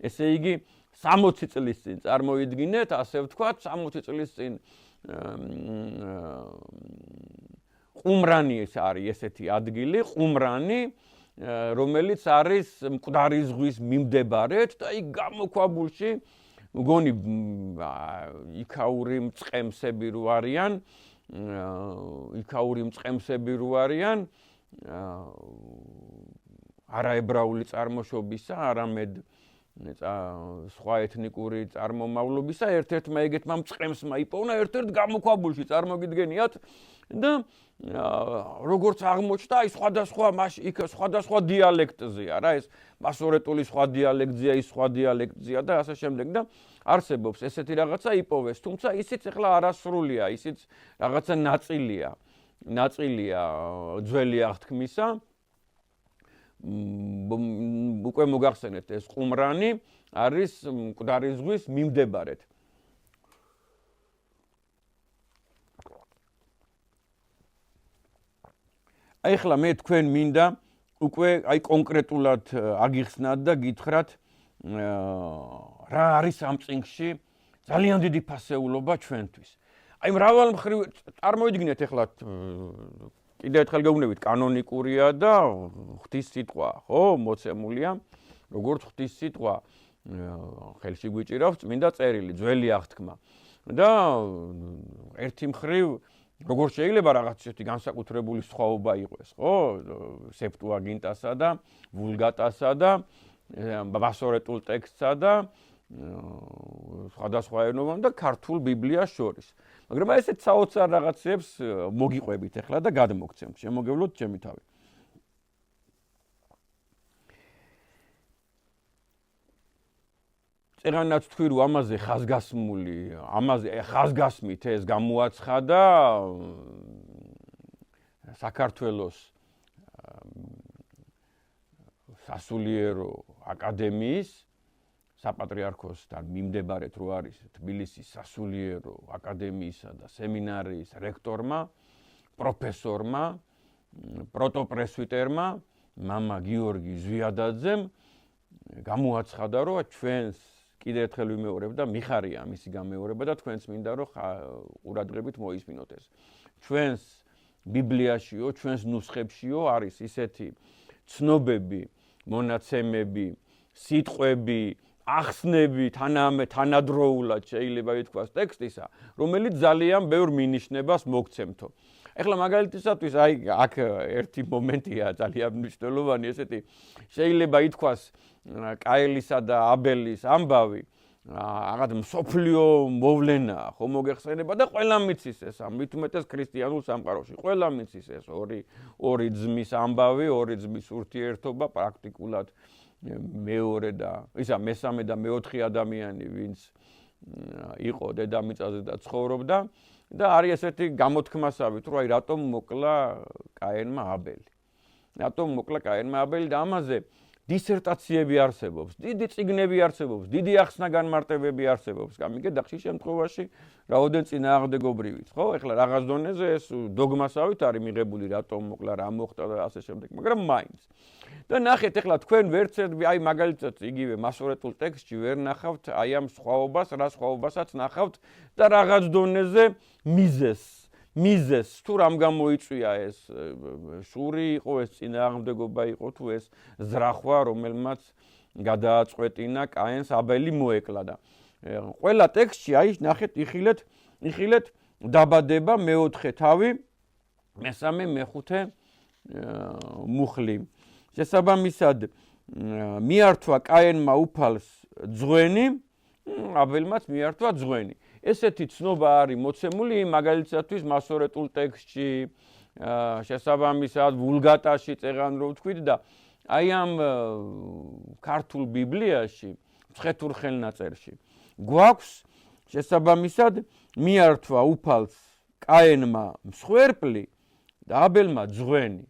ესე იგი 60 წლის წინ წარმოიდგინეთ ასე ვთქვათ 60 წლის წინ ყუმრანი ეს არის ესეთი ადგილი ყუმრანი რომელიც არის მკვდარი ზღვის მიმდებარედ და იქ გამოქვაბულში მგონი იქაური მწყემსები რო არიან არაებრაული წარმოშობისა, არამედ სხვა ეთნიკური წარმომავლობისა ერთ-ერთმა ეგეთმა მწყემსმა იპოვნა ერთ-ერთ გამოქვაბულში წარმოგიდგენიათ და როგორც აღმოჩნდა ის სხვადასხვა დიალექტზეა რა ეს მასორეტული სხვა დიალექტზეა ის სხვა დიალექტზეა და ასე შემდეგ და არსებობს ესეთი რაღაცა იპოვეს თუმცა ისიც ახლა არასრულია ისიც რაღაცა ნაწილია ძველი აღთქმისა უკვე მოგახსენეთ ეს ყუმრანი არის მკვდარი ზღვის მიმდებარედ. აი ახლა მე თქვენ მინდა უკვე აი კონკრეტულად აგიხსნათ და გითხრათ რა არის ამ წინგში ძალიან დიდი ფასეულობა ჩვენთვის. აი მრავალ მხრივ წარმოიდგინეთ ახლა კიდევ ერთხელ გეუბნებით კანონიკურია და ღვთის სიტყვა, ხო, მოცემულია, როგორც ღვთის სიტყვა ხელში გვიჭირავს წმინდა წერილი, ძველი აღთქმა. და ერთი მხრივ როგორ შეიძლება რაღაც ისეთი განსაკუთრებული სხვაობა იყოს, ხო? სეპტუაგინტასა და ვულგატასა და მასორეტულ ტექსტსა და სხვადასხვა ენოვან და ქართულ ბიბლიას შორის. მაგრამ აი ესეთ საოცარ რაღაცებს მოგიყვებით ახლა და გადმოგცემთ. შემოგევლოთ ჩემი თავი. წერანაც თქვი რომ ამაზე ხაზგასმით ეს გამოაცხადა საქართველოს სასულიერო აკადემიის საპატრიარქოსთან მიმდებარედ რო არის თბილისის სასულიერო აკადემიისა და სემინარიის რექტორმა, პროფესორმა, პროტოპრესვიტერმა, მამა გიორგი ზვიადაძემ გამოაცხადა რომ ჩვენს კიდევ ერთხელ ვიმეორებ და მიხარია მისი გამეორება და თქვენს მინდა რომ ყურადღებით მოისმინოთ ეს. ჩვენს ბიბლიაშიო, ჩვენს ნუსხებშიო არის ისეთი ცნობები, მონაცემები, სიტყვები, ახსნები თანადროულად შეიძლება ითქვას ტექსტისა, რომელიც ძალიან ბევრ მინიშნებას მოგცემთო. ეხლა მაგალითისათვის აი აქ ერთი მომენტია ძალიან მნიშვნელოვანი ესეთი შეიძლება ითქვას კაელისა და აბელის ამბავი რაღაც მსოფლიო მოვლენაა ხო მოგეხსენება და ყველა მიცის ეს მით უმეტეს ქრისტიანულ სამყაროში ყველა მიცის ეს ორი ძმის ამბავი ორი ძმის ურთიერთობა პრაქტიკულად მეორე და ისა მესამე და მეოთხე ადამიანი ვინც იყო დედამიწაზე და ცხოვრობდა და არის ესეთი გამოთქმასავით რომ აი რატომ მოკლა კაენმა აბელი რატომ მოკლა კაენმა აბელი და ამაზე დისერტაციები არსებობს, დიდი წიგნები არსებობს, დიდი ახსნა-განმარტებები არსებობს. გამიგეთ და ხშირ შემთხვევაში რაოდენ წინააღმდეგობრივიც, ხო? ეხლა რაღაც დონეზე ეს დოგმასავით არის მიღებული, რატომ მოკლა, რა მოხდა და ასე შემდეგ, მაგრამ მაინც. და ნახეთ, ეხლა თქვენ ვერც აი მაგალითად იგივე მასორეტულ ტექსტში ვერ ნახავთ აი ამ სხვაობას, რა სხვაობასაც ნახავთ და რაღაც დონეზე მიზეს თუ რამ გამოიწვია ეს შური იყო ეს წინააღმდეგობა იყო თუ ეს ზრახვა რომელმაც გადააწყვეტინა კაენს აბელი მოეკლა და ყველა ტექსტში აი ნახეთ იხილეთ დაბადება მეოთხე თავი მესამე მეხუთე მუხლი შესაბამისად მიართვა კაენმა უფალს ძღვენი აბელმაც მიართვა ძღვენი ესეთი ცნობა არის მოცემული მაგალითად მასორეტულ ტექსტში შესაბამისად ვულგატაში წეღან რო ვთქვით და აი ამ ქართულ ბიბლიაში მცხეთურ ხელნაწერში გვაქვს შესაბამისად მიართვა უფალს კაენმა მსხვერპლი და აბელმა ძღვენი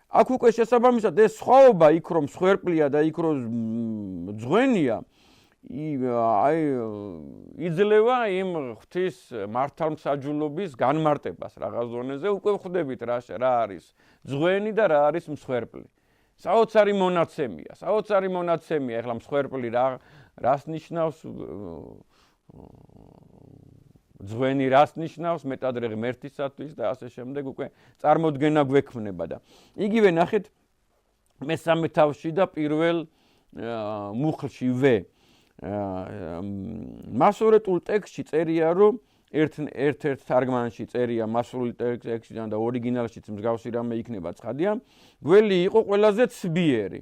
აქ უკვე შესაბამისად ეს სხვაობა იქ რომ მსხვერპლია და იქ რომ ძღვენია აი იძლევა იმ ღვთის მართალმსაჯულობის განმარტებას რაღაც ზონეზე უკვე ხვდებით რა არის ძღვენი და რა არის მსხვერპლი საოცარი მონაცემია ეხლა მსხვერპლი რას ნიშნავს ძღვენი რას ნიშნავს მეტადრე ღმერთისათვის და ასე შემდეგ უკვე წარმოდგენა გვექმნება და იგივე ნახეთ მესამე თავში და პირველ მუხლში ვე მასორეტულ ტექსტში წერია რომ ერთ-ერთ თარგმანში წერია მასურული ტექსტიდან და ორიგინალშიც მსგავსი რამე იქნება ცხადია გველი იყო ყველაზე ცბიერი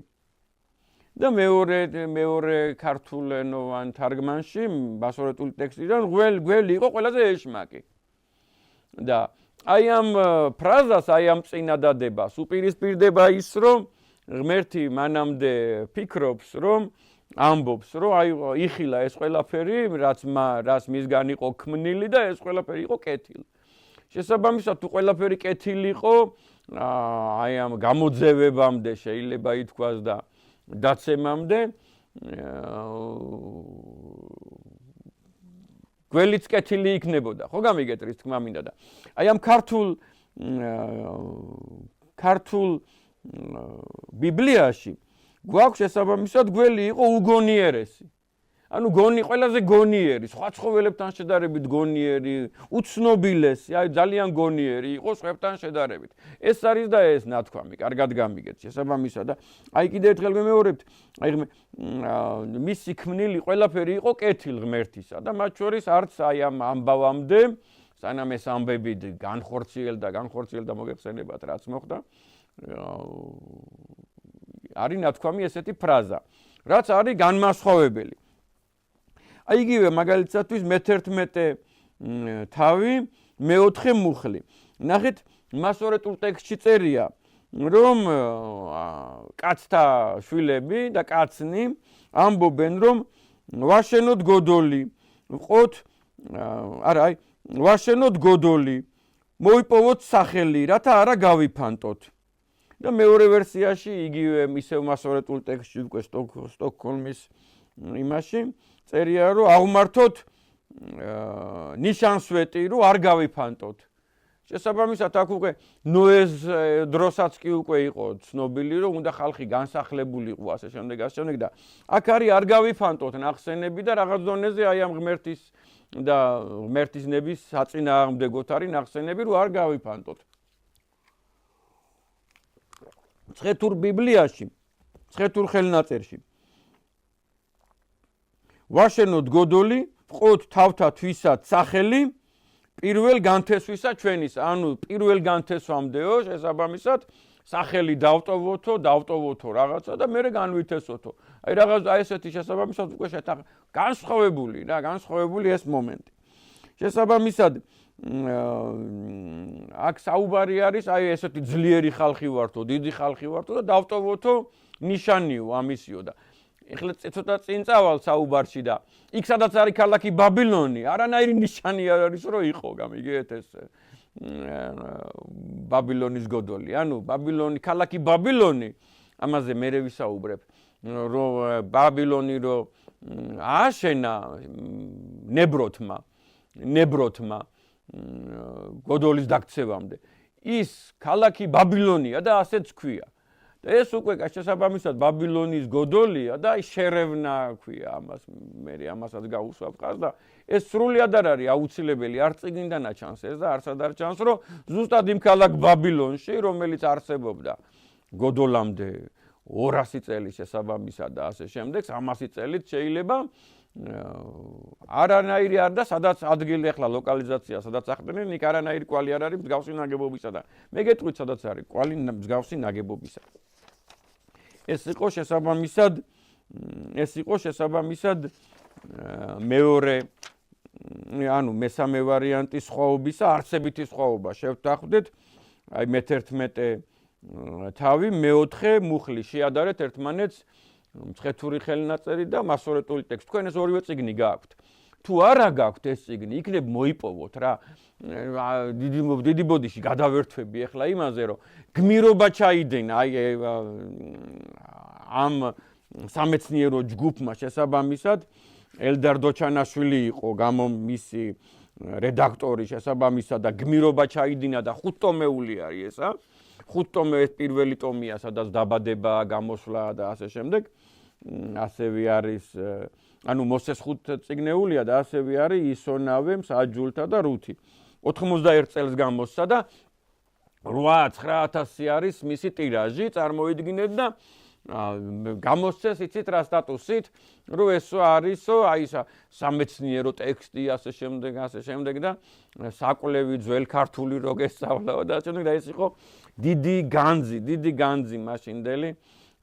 და მეორე ქართულენოვან თარგმანში მასორეტული ტექსტიდან გველი იყო ყველაზე ეშმაკი. და აი ამ ფრაზას, აი ამ წინადადებას უპირისპირდება ის, რომ ღმერთი მანამდე ფიქრობს, რომ ამბობს, რომ აი იხილა ეს ყველაფერი, რაც მისგან იყო ქმნილი და ეს ყველაფერი იყო კეთილი. შესაბამისად, თუ ყველაფერი კეთილი იყო, აი ამ გამოძევებამდე შეიძლება ითქვას და დაცემამდე გველიც კეთილი იქნებოდა, ხო გამიგეთ რის თქმა მინდა და აი ამ ქართულ ბიბლიაში გვაქვს შესაბამისად გველი იყო უგონიერესი. ანუ ყველაზე გონიერი, სხვა ცხოველებთან შედარებით გონიერი, უცნობილესი, აი ძალიან გონიერი იყო სხვებთან შედარებით. ეს არის და ეს ნათქვამი, კარგად გამიგეთ შესაბამისად და აი კიდევ ერთხელ ვიმეორებთ, აი მისი ქმნილი ყველაფერი იყო კეთილ ღმერთისა და მათ შორის არც აი ამ ამბავამდე, სანამ ეს ამბები განხორციელდა მოგეხსენებათ რაც მოხდა, არის ნათქვამი ესეთი ფრაზა, რაც არის განმასხვავებელი. აი იგივე მაგალითად მე-11 თავი მე-4 მუხლი. ნახეთ, მასორეტულ ტექსტში წერია, რომ კაცთა შვილები და კაცნი ამბობენ, რომ ვაშენოთ გოდოლი, ვაშენოთ გოდოლი, მოიპოვოთ სახელი, რათა არა გავიფანტოთ. და მეორე ვერსიაში იგივე ისევ მასორეტულ ტექსტში უკვე სტოკჰოლმის იმაში წერია, რომ აღმართოთ ნიშანსვეტი, რომ არ გავიფანტოთ. შესაბამისად, აქ უკვე ნოეს დროსაც კი უკვე იყო ცნობილი, რომ უნდა ხალხი განსახლებული იყო ასე შემდეგ და აქ არის არ გავიფანტოთ ნახსენები და რაღაც დონეზე აი ამ ღმერთის ნების საწინააღმდეგოთ არის ნახსენები, რომ არ გავიფანტოთ. მცხეთურ ბიბლიაში, მცხეთურ ხელნაწერში ვაშენოთ გოდოლი, ვყოთ თავთა თვისად სახელი, პირველ განთესვისა ჩვენისა, ანუ პირველ განთესვამდეო შესაბამისად სახელი დავტოვოთო რაღაცა და მერე განვითესოთო. აი რაღაც აი ესეთი შესაბამისად უკვე განსხვავებული ეს მომენტი. შესაბამისად აქ საუბარი არის აი ესეთი ძლიერი ხალხი ვართო, დიდი ხალხი ვართო და დავტოვოთო ნიშანიო ამისიო და ეხლა ცოტა წინ წავალ საუბარში და იქ სადაც არის ქალაქი ბაბილონი, არანაირი ნიშანი არ არის რომ იყო, გამიგეთ ეს ბაბილონის გოდოლი. ანუ ქალაქი ბაბილონი, ამაზე მერე ვისაუბრებ, რომ ბაბილონი რომ ააშენა ნებროთმა გოდოლის დაქცევამდე. ის ქალაქი ბაბილონია და ასეც ქვია. და ეს უკვე შესაბამისად ბაბილონის გოდოლია და შერევნა ქვია ამას, მე ამასაც გავუსვავ ხარ და ეს სრულიად არ არის აუცილებელი, არ წიგნიდან აჩანს ეს და არც არ ჩანს, რომ ზუსტად იმ ქალაქ ბაბილონში, რომელიც არსებობდა გოდოლამდე 200 წელი შესაბამისად და ასე შემდეგ, 300 წელით შეიძლება არანაირი არ და სადაც ადგილი ახლა ლოკალიზაცია სადაც ახდენენ, იქ არანაირი კვალი არ არის მსგავსი ნაგებობისა და მე გეტყვით სადაც არის კვალი მსგავსი ნაგებობისა. ეს იყო შესაბამისად მეორე მესამე ვარიანტი სხვაობისა, არცებითი სხვაობა შევთანხმდეთ, აი მე-11 თავი, მე-4 მუხლი შეადარეთ ერთმანეთს მცხეთური ხელნაწერი და მასორეტული ტექსტი. თქვენ ეს ორივე წიგნი გააქვთ. თუ არა გაქვთ ეს წიგნი, იქნებ მოიპოვოთ რა. დიდი ბოდიში გადავერთვები ახლა იმაზე, რომ გმირობა ჩაიდნენ აი ამ სამეცნიერო ჯგუფმა შესაბამისად ელდარ დოჩანაშვილი იყო მისი რედაქტორი შესაბამისად და გმირობა ჩაიდინა და 5 ტომეული არის ესა. 5 ტომე ეს პირველი ტომია, სადაც დაბადება, გამოსვლა და ასე შემდეგ. ასევე არის მოსეს 5 წიგნეულია და ასევე არის ისონავე, მსაჯულთა და რუთი. 91 წელს გამოსცა და 8-9000 არის მისი ტირაჟი, წარმოიდგინეთ და გამოსცეს იცით რა სტატუსით, რომ ესო არისო, აი სამეცნიერო ტექსტი ასე შემდეგ და საკვლევი ძველ ქართული რო გესწავლაო და ასე შემდეგ და ეს იყო დიდი განძი მაშინდელი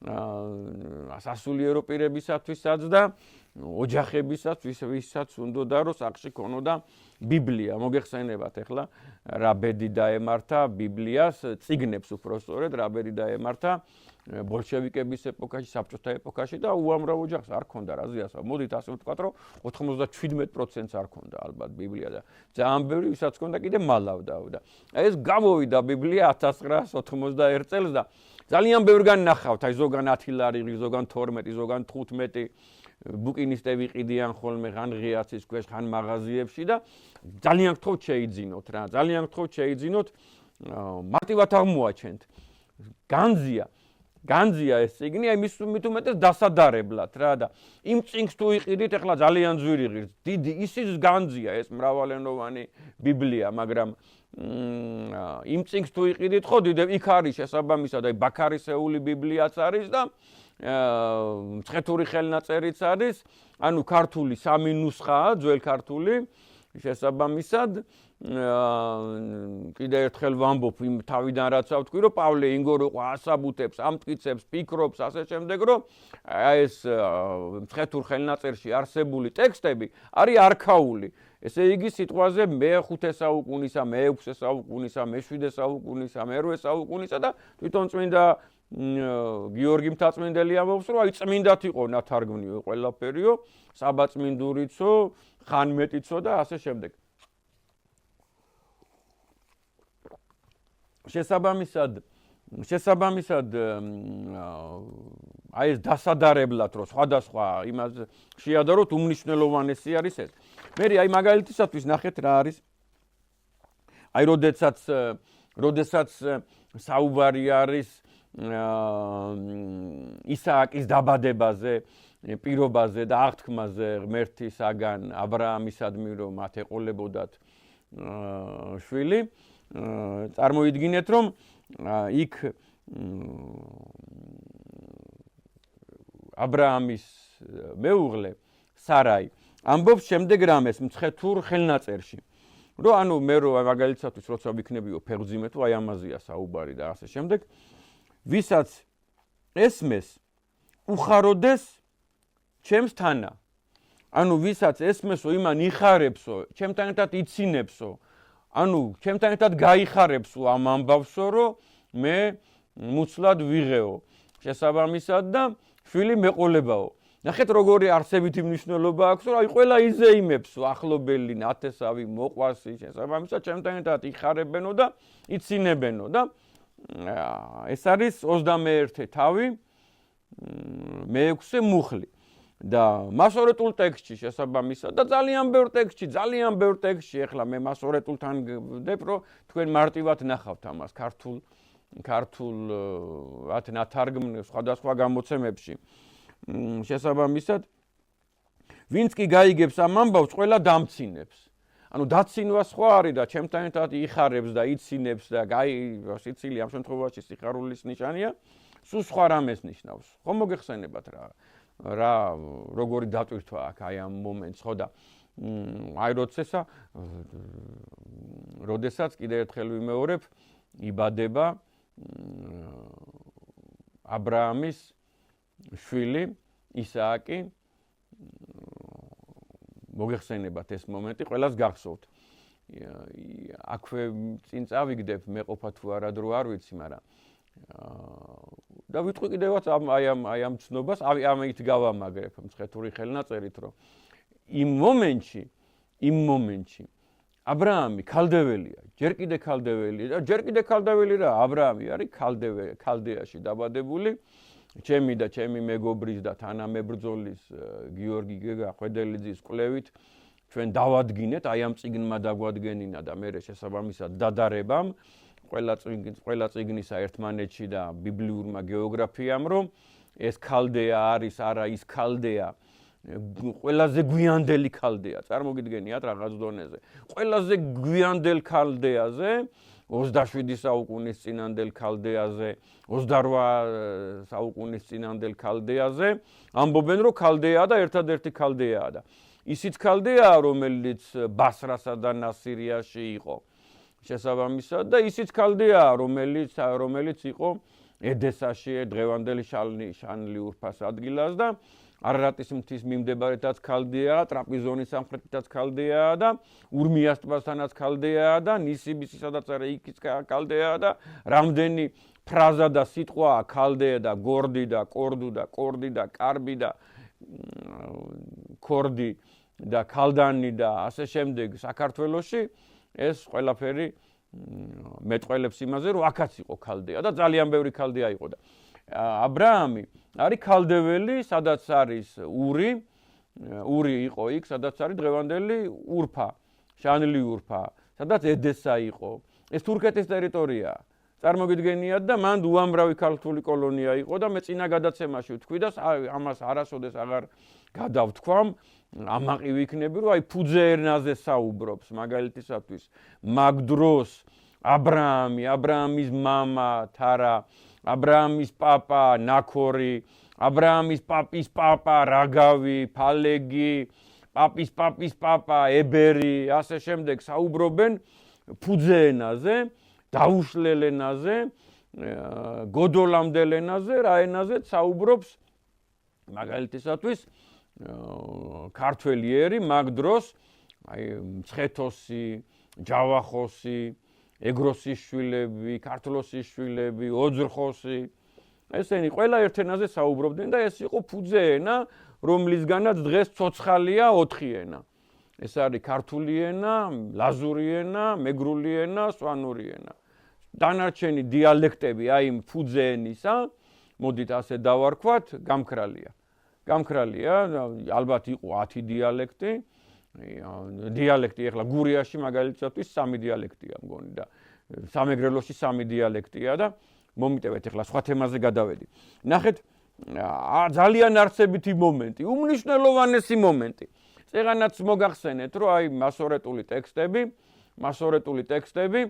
სასულიერო პირებისათვისაც და ოჯახებისაც, ვისაც უნდოდა რომ სახლში ქონოდა ბიბლია. მოგეხსენებათ ახლა რა ბედი დაემართა ბიბლიას, წიგნებს უფრო სწორედ რა ბედი დაემართა ბოლშევიკების ეპოქაში, საბჭოთა ეპოქაში და უამრავ ოჯახს არ ქონდა რაზეასა. მოდით ასე ვთქვათ, რომ 97%-ს არ ქონდა ალბათ ბიბლია და ძალიან ბევრი ვისაც ქონდა კიდე მალავდა. ეს გამოვიდა ბიბლია 1991 წელს და ძალიან ბევრგან ნახავთ, აი ზოგან 10 ლარი, ზოგან 12, ზოგან 15 ბუკინისტები ყიდიან ხოლმე ხან ღიაცის ქვეშ, ხან მაღაზიებში და ძალიან გთხოვთ შეიძინოთ რა, ძალიან გთხოვთ შეიძინოთ, მარტივად აღმოაჩენთ. განძია ეს წიგნი, აი მით უმეტეს დასადარებლად რა და იმ წიგნს თუ იყიდით, ახლა ძალიან ძვირი ღირს, დიდი ისიც განძია ეს მრავალენოვანი ბიბლია, მაგრამ იმ წიგნს თუ იყიდით, ხო დიდ იქ არის შესაბამისად, აი ბაქარისეული ბიბლიაც არის და მცხეთური ხელნაწერიც არის, ანუ ქართული სამი ნუსხაა, ძველ ქართული, შესაბამისად კიდე ერთხელ ვამბობ იმ თავიდან რაც ავთქვი, რომ პავლე ინგორო ასაბუთებს, ამტკიცებს, ფიქრობს, ასე შემდეგ, რომ ეს მცხეთურ ხელნაწერში არსებული ტექსტები არის არქაული. ესე იგი სიტყვაზე მე-5 საუკუნისა, მე-6 საუკუნისა, მე-7 საუკუნისა, მე-8 საუკუნისა და თვითონ წმინდა გიორგი მთაწმინდელი ამბობს, რომ აი წმინდათ იყო ნათარგმნიო ყველაფერიო, საბაწმინდურიცო, ხანმეტიცო და ასე შემდეგ. შესაბამისად აი ეს დასადარებლად რომ სხვადასხვა იმას შეადაროთ უმნიშვნელოვანესი არის ეს. მე აი მაგალითისათვის ნახეთ რა არის. აი როდესაც საუბარი არის ისააკის დაბადებაზე, პირობაზე და აღთქმაზე ღმერთისაგან აბრაამისადმი რომ მათ ეყოლებოდათ შვილი, წარმოიდგინეთ რომ იქ აბრაამის მეუღლე სარაი ამბობს შემდეგ რამეს მცხეთურ ხელნაწერში, რომ ანუ მე რომ მაგალითად როცა ვიქნებიო ფეხბურთზე თუ აი ამაზეა საუბარი და ასე შემდეგ, ვისაც ესმეს უხაროდეს ჩემს თანა. ანუ ვისაც ესმესო იმან იხარებსო, ჩემთან ერთად იცინებსო, ანუ ჩემთან ერთად გაიხარებსო ამ ამბავსო, რომ მე მუცლად ვიღეო. შესაბამისად და შვილი მეყოლებაო. ნახეთ როგორი არსებითი მნიშვნელობა აქვს, რომ აი ყველა იზეიმებსო, ახლობელი, ნათესავი, მოყვასი, შესაბამისად ჩემთან ერთად იხარებენო და იცინებენო და ეს არის 21 თავი, მე-6 მუხლი. და მასორეტულ ტექსტში შესაბამისად და ძალიან ბევრ ტექსტში, ეხლა მე მასორეტულთან ვდებ, რომ თქვენ მარტივად ნახავთ ამას ქართულ ნათარგმნ სხვადასხვა გამოცემებში. შესაბამისად, ვინც კი გაიგებს ამ ამბავს, ყველა დამცინებს. ანუ დაცინვა სხვა არის და ჩემთან ერთად იხარებს და იცინებს და სიცილი ამ შემთხვევაში სიხარულის ნიშანია, სულ სხვა რამეს ნიშნავს. ხო მოგეხსენებათ რა როგორი დატვირთვა აქვს აი ამ მომენტს, ხო და აი როდესაც კიდე ერთხელ ვიმეორებ, იბადება აბრაამის შვილი ისააკი, მოგეხსენებათ ეს მომენტი, ყველას გახსოვთ. აქვე წინ წავიგდებ, მე ყოფა თუ არა დრო არ ვიცი, მაგრამ და ვიტყვი კიდევაც აი ამ ცნობას, ამით გავამაგრებ მცხეთური ხელნაწერით, რომ იმ მომენტში აბრაამი ქალდეველია, ჯერ კიდე ქალდეველი რა, აბრაამი არის ქალდეაში დაბადებული, ჩემი და ჩემი მეგობრის და თანამებრძოლის გიორგი ხვედელიძის კვლევით ჩვენ დავადგინეთ, აი ამ წიგნმა დაგვადგენინა და მე შესაბამისად დადარებამ ყველა წიგნისა ერთმანეთში და ბიბლიურმა გეოგრაფიამ, რომ ეს ქალდეა არის არა ის ქალდეა, ყველაზე გვიანდელი ქალდეა, წარმოგიდგენიათ რაღაც დონეზე. ყველაზე გვიანდელ ქალდეაზე, 27 საუკუნის წინანდელ ქალდეაზე, 28 საუკუნის წინანდელ ქალდეაზე, ამბობენ, რომ ქალდეაა და ერთადერთი ქალდეაა და ისიც ქალდეაა, რომელიც ბასრასა და ნასირიაში იყო. შესაბამისად და ისიც ქალდეაა, რომელიც იყო ედესაში დღევანდელი შანლი ურფას ადგილას და არარატის მთის მიმდებარედაც ქალდეაა, ტრაპიზონის სამხრეთითაც ქალდეაა და ურმიას ტბასთანაც ქალდეაა და ნისიბისი სადაც არის იქიც ქალდეაა და რამდენი ფრაზა და სიტყვაა ქალდეა და გორდი და კორდუ და კორდი და კარბი და ქორდი და ქალდანი და ასე შემდეგ საქართველოში ეს ყველაფერი მეტყველებს იმაზე რომ აქაც იყო ქალდეა და ძალიან ბევრი ქალდეა იყო და აბრაამი არის ქალდეველი, სადაც არის ური იყო იქ, სადაც არის დღევანდელი ურფა, შანლი ურფა, სადაც ედესა იყო. ეს თურქეთის ტერიტორიაა. წარმოგიდგენიათ და მან უამრავი ქართული კოლონია იყო და მე წინა გადაცემაში ვთქვი და ამას არასოდეს აღარ გადავთქვამ, ამაყი ვიქნები, რომ აი ფუძე ენაზე საუბრობს მაგალითისათვის მაგ დროს აბრაამის მამა თარა აბრაამის პაპა ნაქორი, აბრაამის პაპის პაპა რაგავი, ფალეგი, პაპის პაპა ებერი, ასე შემდეგ საუბრობენ ფუძე ენაზე, დაუშლელ ენაზე, გოდოლამდელ ენაზე, რა ენაზეც საუბრობს მაგალითისათვის ქართველი ერი მაგ დროს, აი მცხეთოსი, ჯავახოსი ეგროსის შვილები, ქართლოსის შვილები, ოძრხოსი, ესენი ყველა ერთ ენაზე საუბრობდნენ და ეს იყო ფუძე ენა, რომლისგანაც დღეს ცოცხალია 4 ენა. ეს არის ქართული ენა, ლაზური ენა, მეგრული ენა, სვანური ენა. დანარჩენი დიალექტები აი იმ ფუძე ენისა, მოდით ასე დავარქვათ, გამქრალია. გამქრალია, ალბათ იყო 10 დიალექტი. დიალექტი ახლა გურიაში მაგალითად 3 დიალექტია მგონი და სამეგრელოში 3 დიალექტია და მომიტევეთ ახლა სხვა თემაზე გადავედი. ნახეთ ძალიან არსებითი მომენტი, უმნიშვნელოვანესი მომენტი. წეგანაც მოგახსენეთ, რომ აი მასორეტული ტექსტები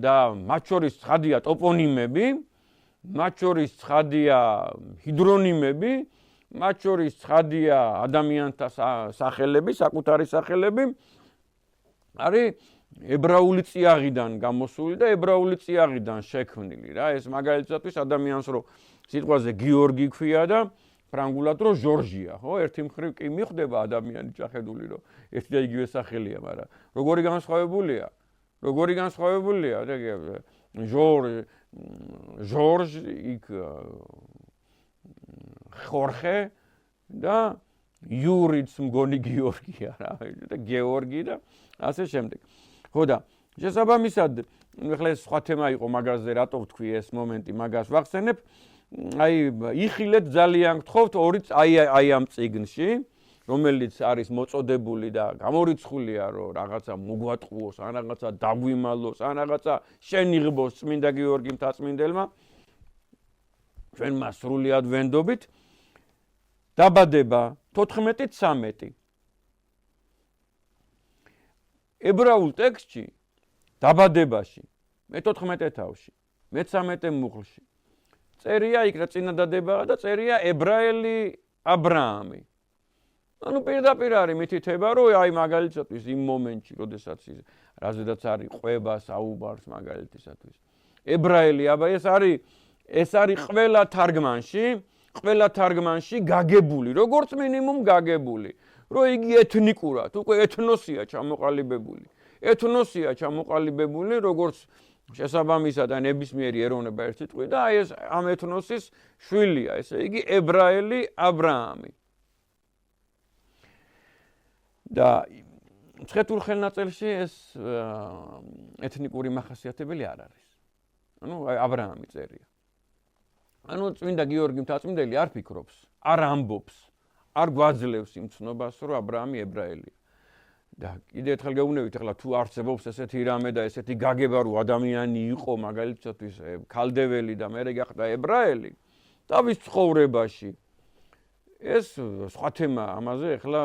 და მათ შორის ცხადია ტოპონიმები, მათ შორის ცხადია ჰიდრონიმები, მათ შორის ცხადია ადამიანთა სახელები, საკუთარი სახელები, არის ებრაული წიაღიდან გამოსული და ებრაული წიაღიდან შექმნილი რა. ეს მაგალითად ადამიანს რო სიტყვაზე გიორგი ქვია და ფრანგულად რო ჟორჟია, ხო? ერთი მხრივ კი მიხვდება ადამიანი ჭახედული რომ ერთი და იგივე სახელია, მაგრამ როგორი განსხვავებულია? ჟორჟ იქ ხორხე და იურიც მგონი გიორგია რა და გეორგი და ასე შემდეგ. ხო და შესაბამისად, ახლა ეს სხვა თემა იყო მაგაზე, რატო ვთქვი ეს მომენტი, მაგას ვახსენებ. აი იხილეთ ძალიან გთხოვთ აი ამ წიგნში, რომელიც არის მოწოდებული და გამორიცხულია, რომ რაღაცა მოგვატყუოს, ან რაღაცა დაგვიმალოს, ან რაღაცა შენიღბოს წმინდა გიორგი მთაწმინდელმა. ჩვენ მას სრულიად ვენდობით. დაბადება 14-13. ებრაულ ტექსტში დაბადებაში მე-14 თავში, მე-13 მუხლში წერია იქ რა წინადადებაა და წერია ებრაელი აბრაამი. ანუ პირდაპირ არის მითითება, რომ აი მაგალითად იმ მომენტში, როდესაც რაზედაც არის ყვება საუბარს მაგალითისათვის. ებრაელი აბა ეს არის ყველა თარგმანში გაგებული, როგორც მინიმუმ გაგებული, რომ იგი ეთნიკურად, უკვე ეთნოსია ჩამოყალიბებული, როგორც შესაბამისად და ნებისმიერი ეროვნება ერთი ტყვი და აი ეს ამ ეთნოსის შვილია, ესე იგი ებრაელი აბრაამი. და მცხეთურ ხელნაწერში ეს ეთნიკური მახასიათებელი არ არის. ანუ აბრაამი წერია. ანუ წმინდა გიორგი მთაწმინდელი არ ფიქრობს, არ ამბობს, არ გვაძლევს იმ ცნობას, რომ აბრაამი ებრაელია. და კიდე ერთხელ გეუბნებით, ახლა თუ არსებობს ესეთი რამე და ესეთი გაგება, რომ ადამიანი იყო მაგალითად ქალდეველი და მერე გახდა ებრაელი, თავის ცხოვრებაში. ეს სხვა თემა, ამაზე ახლა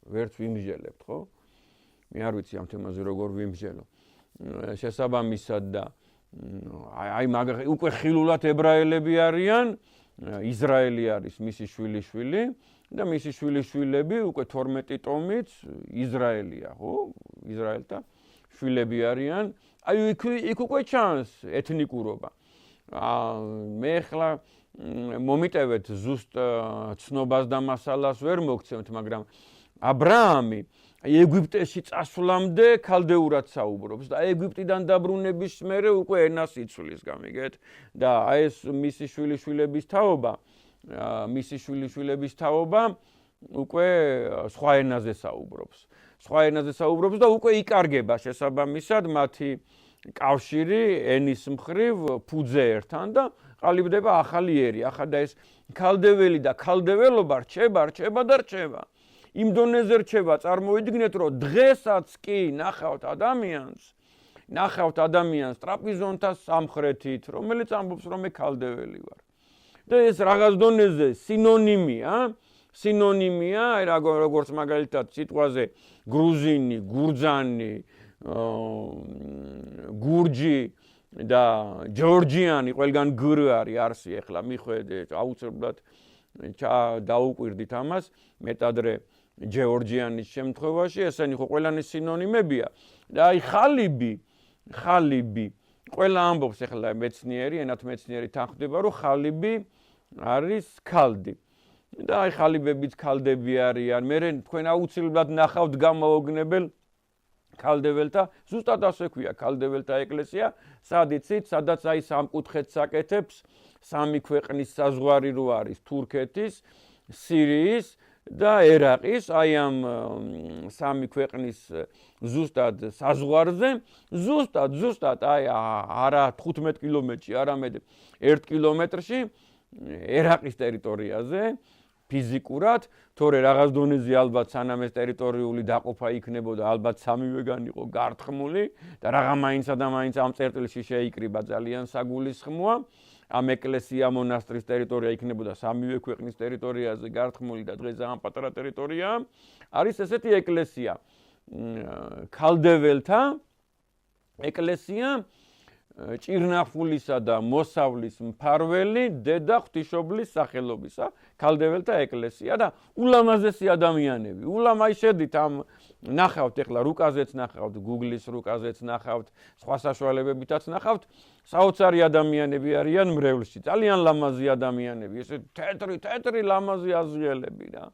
ვერც ვიმსჯელებთ, ხო? მე არ ვიცი ამ თემაზე როგორ ვიმსჯელო. შესაბამისად და აი უკვე ხილულად ებრაელები არიან, ისრაელი არის მისი შვილიშვილი და მისი შვილიშვილები უკვე 12 ტომით ისრაელია, ხო? ისრაელთა შვილები არიან. აი იქ უკვე ჩანს ეთნიკურობა. მე ახლა მომიტევეთ ზუსტ ცნობას და მასალას ვერ მოგცემთ, მაგრამ ა ブラ ამი ეგვიპტეში წასვლამდე ქალდეურად საუბრობს და ეგვიპტიდან დაბრუნების მერე უკვე ენას იცვლის, გამიგეთ? და აი ეს მისი შვილიშვილების თაობა უკვე სხვა ენაზე საუბრობს. სხვა ენაზე საუბრობს და უკვე იკარგება შესაბამისად მათი კავშირი ენის მხრივ ფუძეერთან და ყალიბდება ახალი ერი. ახლა და ეს ქალდეველი და ქალდეველობა რჩება და რჩება. იმ დონეზე რჩება, წარმოვიდგინეთ, რომ დღესაც კი ნახავთ ადამიანს ტრაპიზონთა სამხრეთით, რომელიც ამბობს, რომ მე ქალდეველი ვარ. და ეს რაღაც დონეზე სინონიმია, აი როგორც მაგალითად სიტყვაზე გრუზინი, გურძანი, გურჯი და ჯორჯიანი, ყველგან გ არის არსი, ახლა მიხვედეთ, აუცილებლად დაუკვირდით ამას, მეტადრე ჯეორჯიანის შემთხვევაში, ესენი ხო ყველანი სინონიმებია. და აი ხალიბი, ყველა ამბობს ახლა ენათმეცნიერი თანხმდება, რომ ხალიბი არის ქალდი. და აი ხალიბებიც ქალდები არიან. მე თქვენ აუცილებლად ნახავთ გამაოგნებელ ქალდეველთა, ზუსტად ასე ქვია ქალდეველთა ეკლესია, სადაც აი სამკუთხედს აკეთებს სამი ქვეყნის საზღვარი რო არის თურქეთის, სირიის და ერაყის, აი ამ სამი ქვეყნის ზუსტად საზღვარზე, ზუსტად აი არა 15 კილომეტრში, არამედ 1 კილომეტრში ერაყის ტერიტორიაზე ფიზიკურად, თორე რაღაც დონეზე ალბათ სანამ ეს ტერიტორიული დაყოფა იქნებოდა, ალბათ სამივეგან იყო გარტყმული და რაღა მაინც ამ წერტილში შეიკრიბა ძალიან საგულისხმოა. ამ ეკლესია მონასტრის ტერიტორია იქნებოდა სამივე ქვეყნის ტერიტორიაზე გარტყმული და დღეს ძალიან პატარა ტერიტორია. არის ესეთი ეკლესია, ქალდეველთა ეკლესია, ჭირნახულისა და მოსავლის მფარველი დედა ღვთისმშობლის სახელობისა, ქალდეველთა ეკლესია და ულამაზესი ადამიანები. აი შედით ამ ნახავთ, ეხლა რუკაზეც ნახავთ, Google-ის რუკაზეც ნახავთ, სხვა საშუალებებითაც ნახავთ, საოცარი ადამიანები არიან მრევლში, ძალიან ლამაზი ადამიანები, ესე თეთრი ლამაზი აზრიელები რა,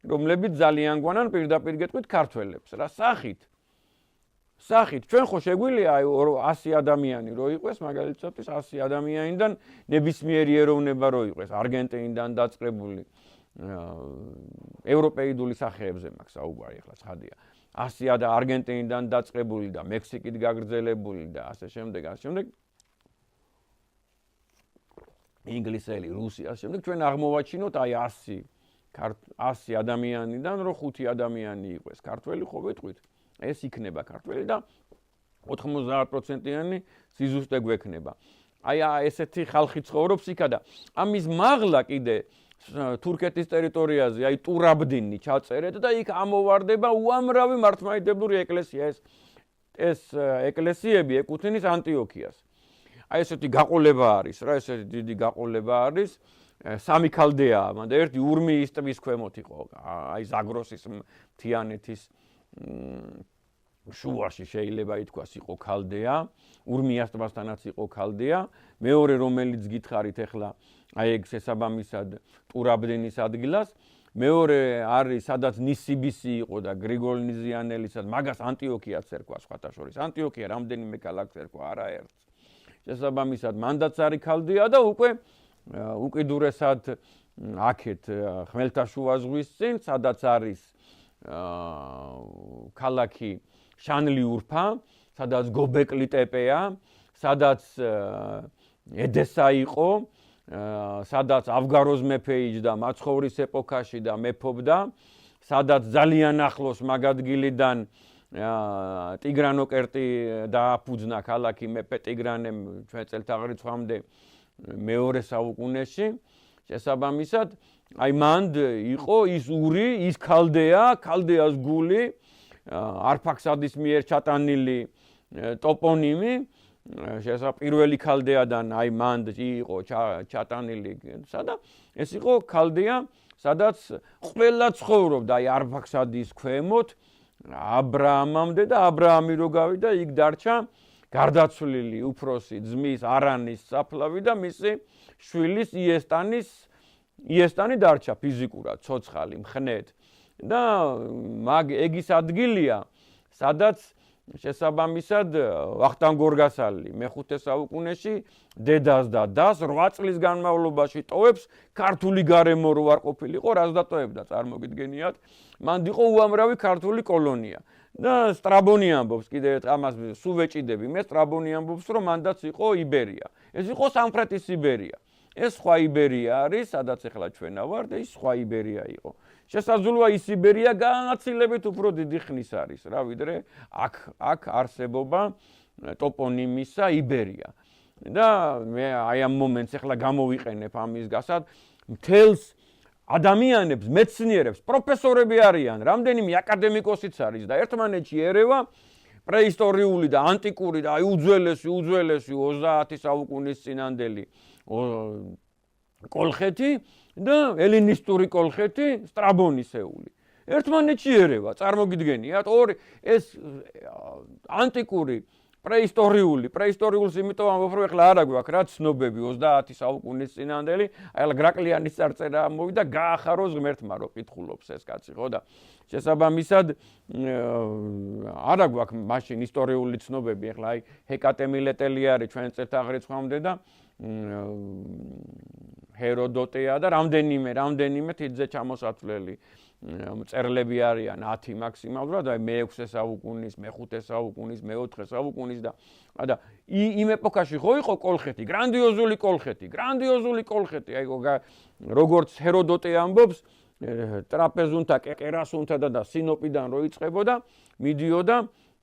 რომლებიც ძალიან გვანან პირდაპირ გეტყვით ქართველებს, რა სახით, ჩვენ ხო შეგვიძლია 100 ადამიანი რო იყოს, მაგალითად 100 ადამიანიდან ნებისმიერი ეროვნება რო იყოს, არგენტინიდან დაწყებული, ევროპეიდული სახეებზე მაქვს საუბარი, ახლა ცხადია. 100 და არგენტინიდან დაწყებული და მექსიკით გაგრძელებული და ასე შემდეგ. ინგლისელი, რუსი, ასე შემდეგ. ჩვენ აღმოვაჩინოთ აი 100 ადამიანიდან რო 5 ადამიანი იყოს ქართველი, ხო ვეთქვით? ეს იქნება ქართველი და 90%-იანი სიზუსტე გვექნება. აი ესეთი ხალხი ცხოვრობს იქა და ამის მაღლა კიდე თურქეთის ტერიტორიაზე, აი ტურაბდინი ჩაწერეთ და იქ ამოვარდება უამრავი მართლმადიდებლური ეკლესია. ეს ეკლესიები ეკუთვნის ანტიოქიას. აი ესეთი გაყოლება არის რა, ესეთი დიდი გაყოლება არის. სამი ქალდეაა, მაგრამ ერთი ურმიის ტბის ქვემოთ იყო, აი ზაგროსის მთიანეთის შუაში შეიძლება ითქვას იყო ქალდეა, ურმიას ტბასთანაც იყო ქალდეა, მეორე რომელიც გითხარით ახლა აი ეგ შესაბამისად ტურაბდენის ადგილას, მეორე არის სადაც ნისიბისი იყო და გრიგოლ ნიზიანელისად, მაგას ანტიოქიაც ერქვა სხვათა შორის. ანტიოქია რამდენიმე ქალაქს ერქვა, არა ერთს. შესაბამისად მანდაც არის ქალდეა და უკვე უკიდურესად აქეთ ხმელთაშუა ზღვის წინ, სადაც არის ქალაქი შანლიურფა, სადაც გობეკლი ტეპეა, სადაც ედესა იყო, სადაც ავგაროზ მეფე იჯდა მაცხოვრის ეპოქაში და მეფობდა, სადაც ძალიან ახლოს მაგადგილიდან ტიგრანოკერტი დააფუძნა ქალაქი მეფე ტიგრანემ ჩვენ წელთაღრიცხვამდე მეორე საუკუნეში. შესაბამისად, აი მანდ იყო ის ური, ის ქალდეას გული, არფაქსადის მიერ ჩატანილი ტოპონიმი, პირველი ქალდეადან აი მანდ იყო ჩატანილი და ეს იყო ქალდეა, სადაც ყველა ცხოვრობდა აი არფაქსადის ქვემოთ, აბრაამამდე და აბრაამი რო გავიდა, იქ დარჩა გარდაცვლილი უფროსი ძმის არანის საფლავი და მისი შვილის იესტანი დარჩა ფიზიკურად ცოცხალი მხნედ და ეგ ის ადგილია სადაც შესაბამისად ვახტანგ გორგასალი მე-5 საუკუნეში დედას და დას 8 წლის განმავლობაში ტოვებს ქართული გარემო რო არ ყოფილიყო რას დატოვებდა წარმოგიდგენიათ მანდ იყო უამრავი ქართული კოლონია და სტრაბონი ამბობს კიდე ამას სულ ვეჭიდები მე სტრაბონი ამბობს რომ მანდაც იყო იბერია ეს იყო სამხრეთი სიბერია ეს სხვა იბერია არის სადაც ახლა ჩვენ ვართ და ის სხვა იბერია იყო შესაძლოა ის იბერია განაცილებით უფრო დიდი ხნის არის რა ვიდრე აქ არსებობა ტოპონიმისა იბერია და მე აი ამ მომენტს ახლა გამოვიყენებ ამის გასად მთელს ადამიანებს მეცნიერებს პროფესორები არიან რამდენიმე აკადემიკოსიც არის და ერთმანეთში ერევა პრეისტორიული და ანტიკური და აი უძველესი 30 საუკუნის წინანდელი კოლხეთი და ელინისტური კოლხეთი სტრაბონისეული ერთმანეთში ერევა წარმოგიდგენიათ ორი ეს ანტიკური პრეისტორიულს იმიტომ ამბობ რომ ახლა არა გვაქვს რა ცნობები 30 საუკუნის წინანდელი აი ახლა გრაკლიანის წარწერა მოვიდა გაახაროს ღმერთმა რო კითხულობს ეს კაცი ხო და შესაბამისად არა გვაქვს მაშინ ისტორიული ცნობები ახლა აი ჰეკატე მილეტელი არის ჩვენ წელთაღრიცხვამდე და ჰეროდოტეა და რამდენიმე თითზე ჩამოსაცვლელი წერლები არიან 10 მაქსიმალურად აი მე-6 საუკუნის, მე-5 საუკუნის, მე-4 საუკუნის და იმ ეპოქაში ხო იყო კოლხეთი, გრანდიოზული კოლხეთი, აი როგორც ჰეროდოტე ამბობს, ტრაპეზუნთა, კერასუნთა და სინოპიდან რო იწყებოდა, მიდიოდა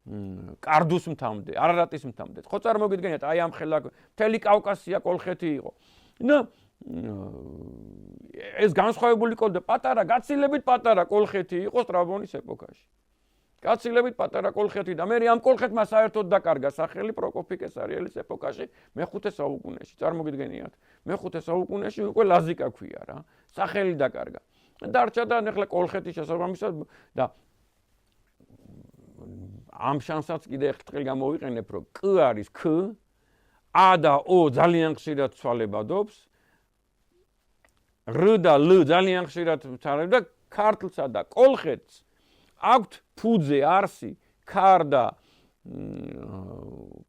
კარდუს მთამდე, არარატის მთამდე. ხო წარმოგიდგენიათ, აი ამ ხელა მთელი კავკასია კოლხეთი იყო. და ეს განსხვავებული კოლხეთი, პატარა, გაცილებით პატარა კოლხეთი იყო სტრაბონის ეპოქაში. გაცილებით პატარა კოლხეთი და მე ამ კოლხეთმა საერთოდ დაკარგა სახელი პროკოფი კესარიელის ეპოქაში მე-5 საუკუნეში. წარმოგიდგენიათ, მე-5 საუკუნეში უკვე ლაზიკა ქვია რა. სახელი დაკარგა. დარჩა და ახლა კოლხეთის შესაბამისად და ამ შანსაც კიდე ერთხელ გამოვიყენებ, რომ კ არის ქ, ა და ო ძალიან ხშირად ცვალებადობს, რ და ლ ძალიან ხშირად ცვალებდა და ქართლსა და კოლხეთს აქვთ ფუძე, არსი, ქარ და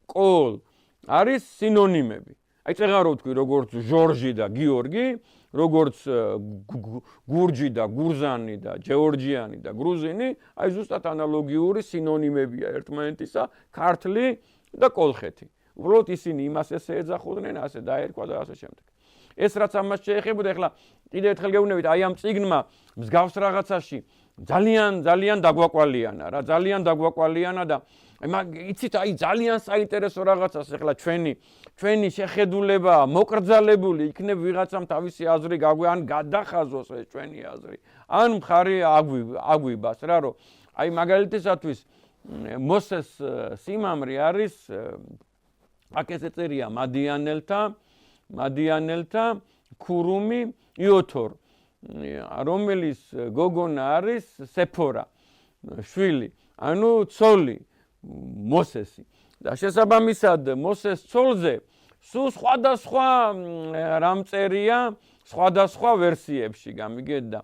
კოლ არის სინონიმები. აი წეღარო ვთქვი, როგორც ჟორჟი და გიორგი, როგორც გურჯი და გურზანი და ჯეორჯიანი და გრუზინი, აი ზუსტად ანალოგიური სინონიმებია ერთმანეთისა, ქართლი და კოლხეთი. უბრალოდ ისინი იმას ესე ეძახოდნენ, ასე დაერქვა და ასე შემდეგ. ეს რაც ამას შეეხებოდა, ეხლა კიდე ერთხელ გეუბნებით, აი ამ წიგნმა მსგავს რაღაცაში ძალიან დაგვაკვალიანა რა, ძალიან დაგვაკვალიანა და იცით, აი ძალიან საინტერესო რაღაცას ეხლა ჩვენი შეხედულება მოკრძალებული იქნებ ვიღაცამ თავისი აზრი ან გადახაზოს ეს ჩვენი აზრი. ან მხარი აგვიბას რა, რომ აი მაგალითისათვის მოსეს სიმამრი არის აქ ესე წერია მადიანელთა ქურუმი იოთორ, რომელიც გოგონა არის სეფორა, შვილი, ანუ ცოლი მოსესი. და შესაბამისად მოსეს ცოლზე სულ სხვადასხვა რამ წერია სხვადასხვა ვერსიებში გამიგეთ და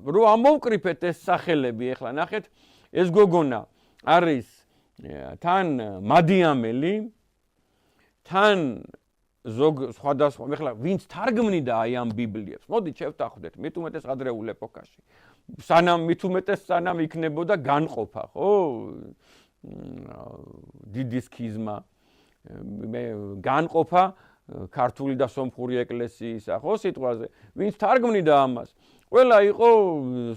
რო ამოვკრიფეთ ეს სახელები ახლა ნახეთ ეს გოგონა არის თან მადიამელი თან ზოგ სხვადასხვა ახლა ვინც თარგმნიდა აი ამ ბიბლიებს მოდით შევთანხმდეთ მით უმეტეს ადრეულ ეპოქაში სანამ იქნებოდა განყოფა ხო დიდი სქიზმა განყოფა ქართული და სომხური ეკლესიისა ხო სიტყვაზე ვინც თარგმნიდა ამას ყველა იყო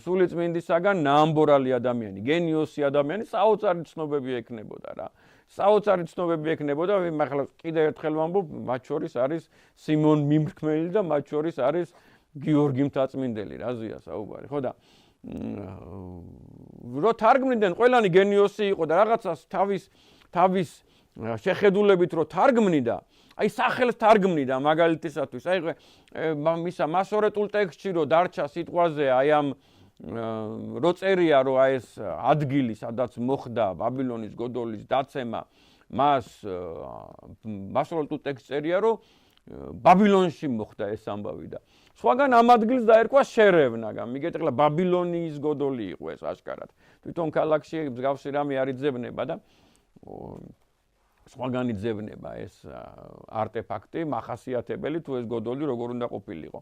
სულიწმინდისაგან ნაამბორალი ადამიანი გენიოსი ადამიანი საოცარი ცნობები ექნებოდა რა საოცარი ცნობები ექნებოდა ახლა კიდე ერთხელ ვამბობ მათ შორის არის სიმონ მიმრქმელი და მათ შორის არის გიორგი მთაწმინდელი რაზეა საუბარი ხო და რო თარგმნიდნენ ყველანი გენიოსი იყო და რაღაცას თავის შეხედულებით რო თარგმნიდა აი სახელს თარგმნიდა მაგალითისათვის აი მისა მასორეტულ ტექსტში რო დარჩა სიტყვაზე აი ამ რო წერია რომ აი ეს ადგილი სადაც მოხდა ბაბილონის გოდოლის დაცემა მას მასროლ თუ ტექსტ წერია რომ ბაბილონში მოხდა ეს ამბავი და სხვაგან ამ ადგილს დაერქვა შერევნა გამიგეთ ახლა ბაბილონის გოდოლი იყო ეს აშკარად თვითონ ქალაქში მსგავსი რამე არ იძებნება და სხვაგან იძებნება ეს არტეფაქტი მახასიათებელი თუ ეს გოდოლი როგორ უნდა ყოფილიყო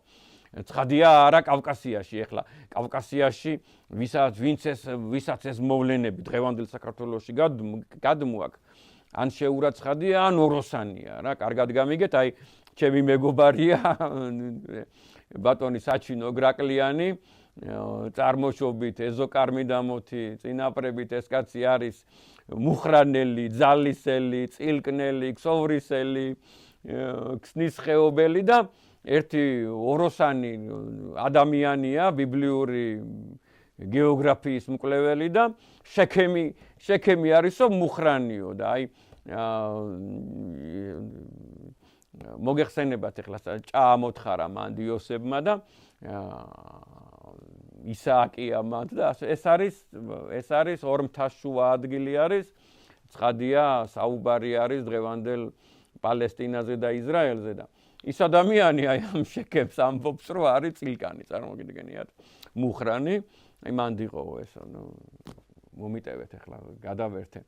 ცხადია არა კავკასიაში ახლა კავკასიაში ვისაც ეს მოვლენები დღევანდელ საქართველოში გადმოაქვს ან შეურაცხადია ან ოროსანია რა კარგად გამიგეთ აი ჩემი მეგობარია ბატონი საჩინო გრაკლიანი წარმოშობით ეზოკარმიდამოთი წინაპრებით ეს კაცი არის მუხრანელი ძალისელი წილკნელი ქსოვრისელი ქსნის ხეობელი და ერთი ოროსანი ადამიანია ბიბლიური გეოგრაფიის მკვლეველი და შექემი არისო მუხრანიო და აი მოგეხსენებათ ახლა ჭაამოთხარა მან იოსებმა და ისააკია მათ და ეს არის ორმთაშუა ადგილი არის ცხადია საუბარი არის დღევანდელ პალესტინაზე და ისრაელზე და ის ადამიანი აი ამ შექებს ამბობს რომ არის წილკანი წარმოგიდგენიათ მუხრანი აი მან დიყო ეს მომიტევეთ ახლა გადავერთე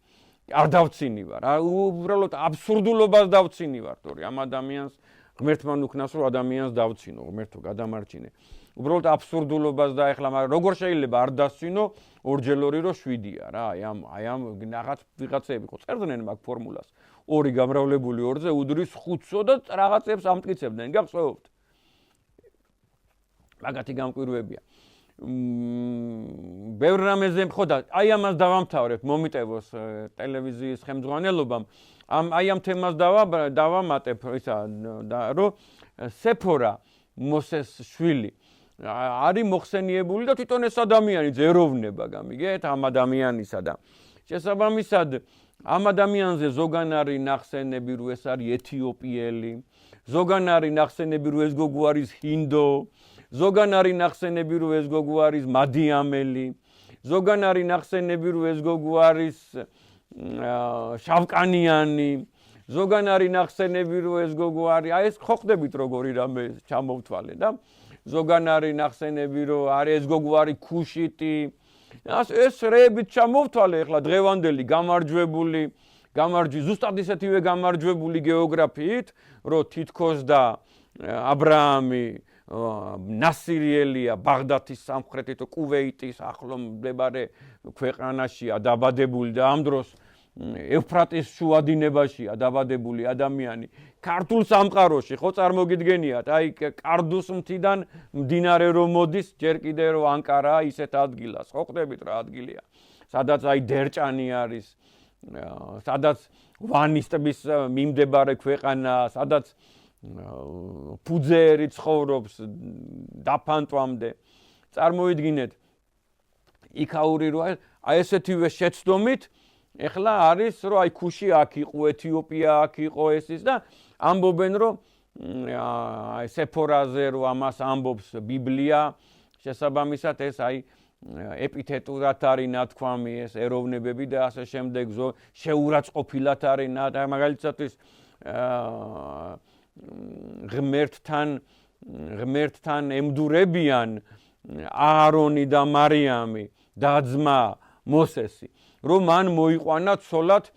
არ დავცინივარ უბრალოდ აბსურდულობას დავცინივარ თორე ამ ადამიანს ღმერთმა უქნას რომ ადამიანს დავცინო ღმერთო გადამარჩინე უბრალოდ აბსურდულობას და ახლა მაგრამ როგორ შეიძლება არ დასცინო ორჯერ 2 რო 7-ია რა აი ამ ვიღაცები ხო წერდნენ მაგ ფორმულას 2 გამრავლებული 2-ზე უდრის 5-ო და რაღაცებს ამტკიცებდნენ გახსოვთ მაგათი გამკვირვებია ბევრ რამეზე ხო და აი ამას დავამთავრებ მომიტევოს ტელევიზიის ხელმძღვანელობამ აი ამ თემას დავამატებ ისა რომ სეფორა მოსეს შვილი არის მოხსენიებული და თვითონ ეს ადამიანი ზეროვნება გამიგეთ ამ ადამიანისა და შესაბამისად ამ ადამიანზე ზოგან არის ნახსენები რომ ეს არის ეთიოპიელი ზოგან არის ნახსენები რომ ეს გოგო არის ჰინდო ზოგან არის ნახსენები რომ ეს გოგო არის მადიამელი ზოგან არის ნახსენები რომ ეს გოგო არის შავკანიანი ზოგან არის ნახსენები რომ ეს გოგო არის აი ეს ხო ხდებით როგორი რამე ჩამოვთვალე და ზოგან არის ნახსენები რომ არის ეს გოგო არის ქუშიტი ეს რეებით ჩამოვთვალე ახლა დღევანდელი ზუსტად ისეთივე გამარჯვებული გეოგრაფიით რომ თითქოს და აბრაამი ნასირიელია ბაღდათის სამხრეთით კუვეიტის ახლო მდებარე ქვეყანაშია დაბადებული და ამ დროს ევფრატის შუა დინებაშია დაბადებული ადამიანი ქართულ სამყაროში ხო წარმოგიდგენიათ აი კარდუს მთიდან მდინარე რომ მოდის ჯერ კიდე რომ ანკარა ისეთ ადგილას ხო ხდებით რა ადგილია სადაც აი დერჭანი არის სადაც ვანის ტბის მიმდებარე ქვეყანა სადაც ფუძეერი ცხოვრობს დაფანტვამდე წარმოიდგინეთ იქაური რო აი ესეთივე შეცდომით ეხლა არის რომ აი ქუში აქ იყო ეთიოპია აქ იყო ესის და ამბობენ რომ აი სეფორაზე რომ ამას ამბობს ბიბლია შესაბამისად ეს აი ეპითეტურად არის ნათქვამი ეს ეროვნებები და ასე შემდეგ შეურაცხყოფილად არის მაგალითად ღმერთთან ემდურებიან აარონი და მარიამი და ძმა მოსესი რომ მან მოიყვანა ცოლად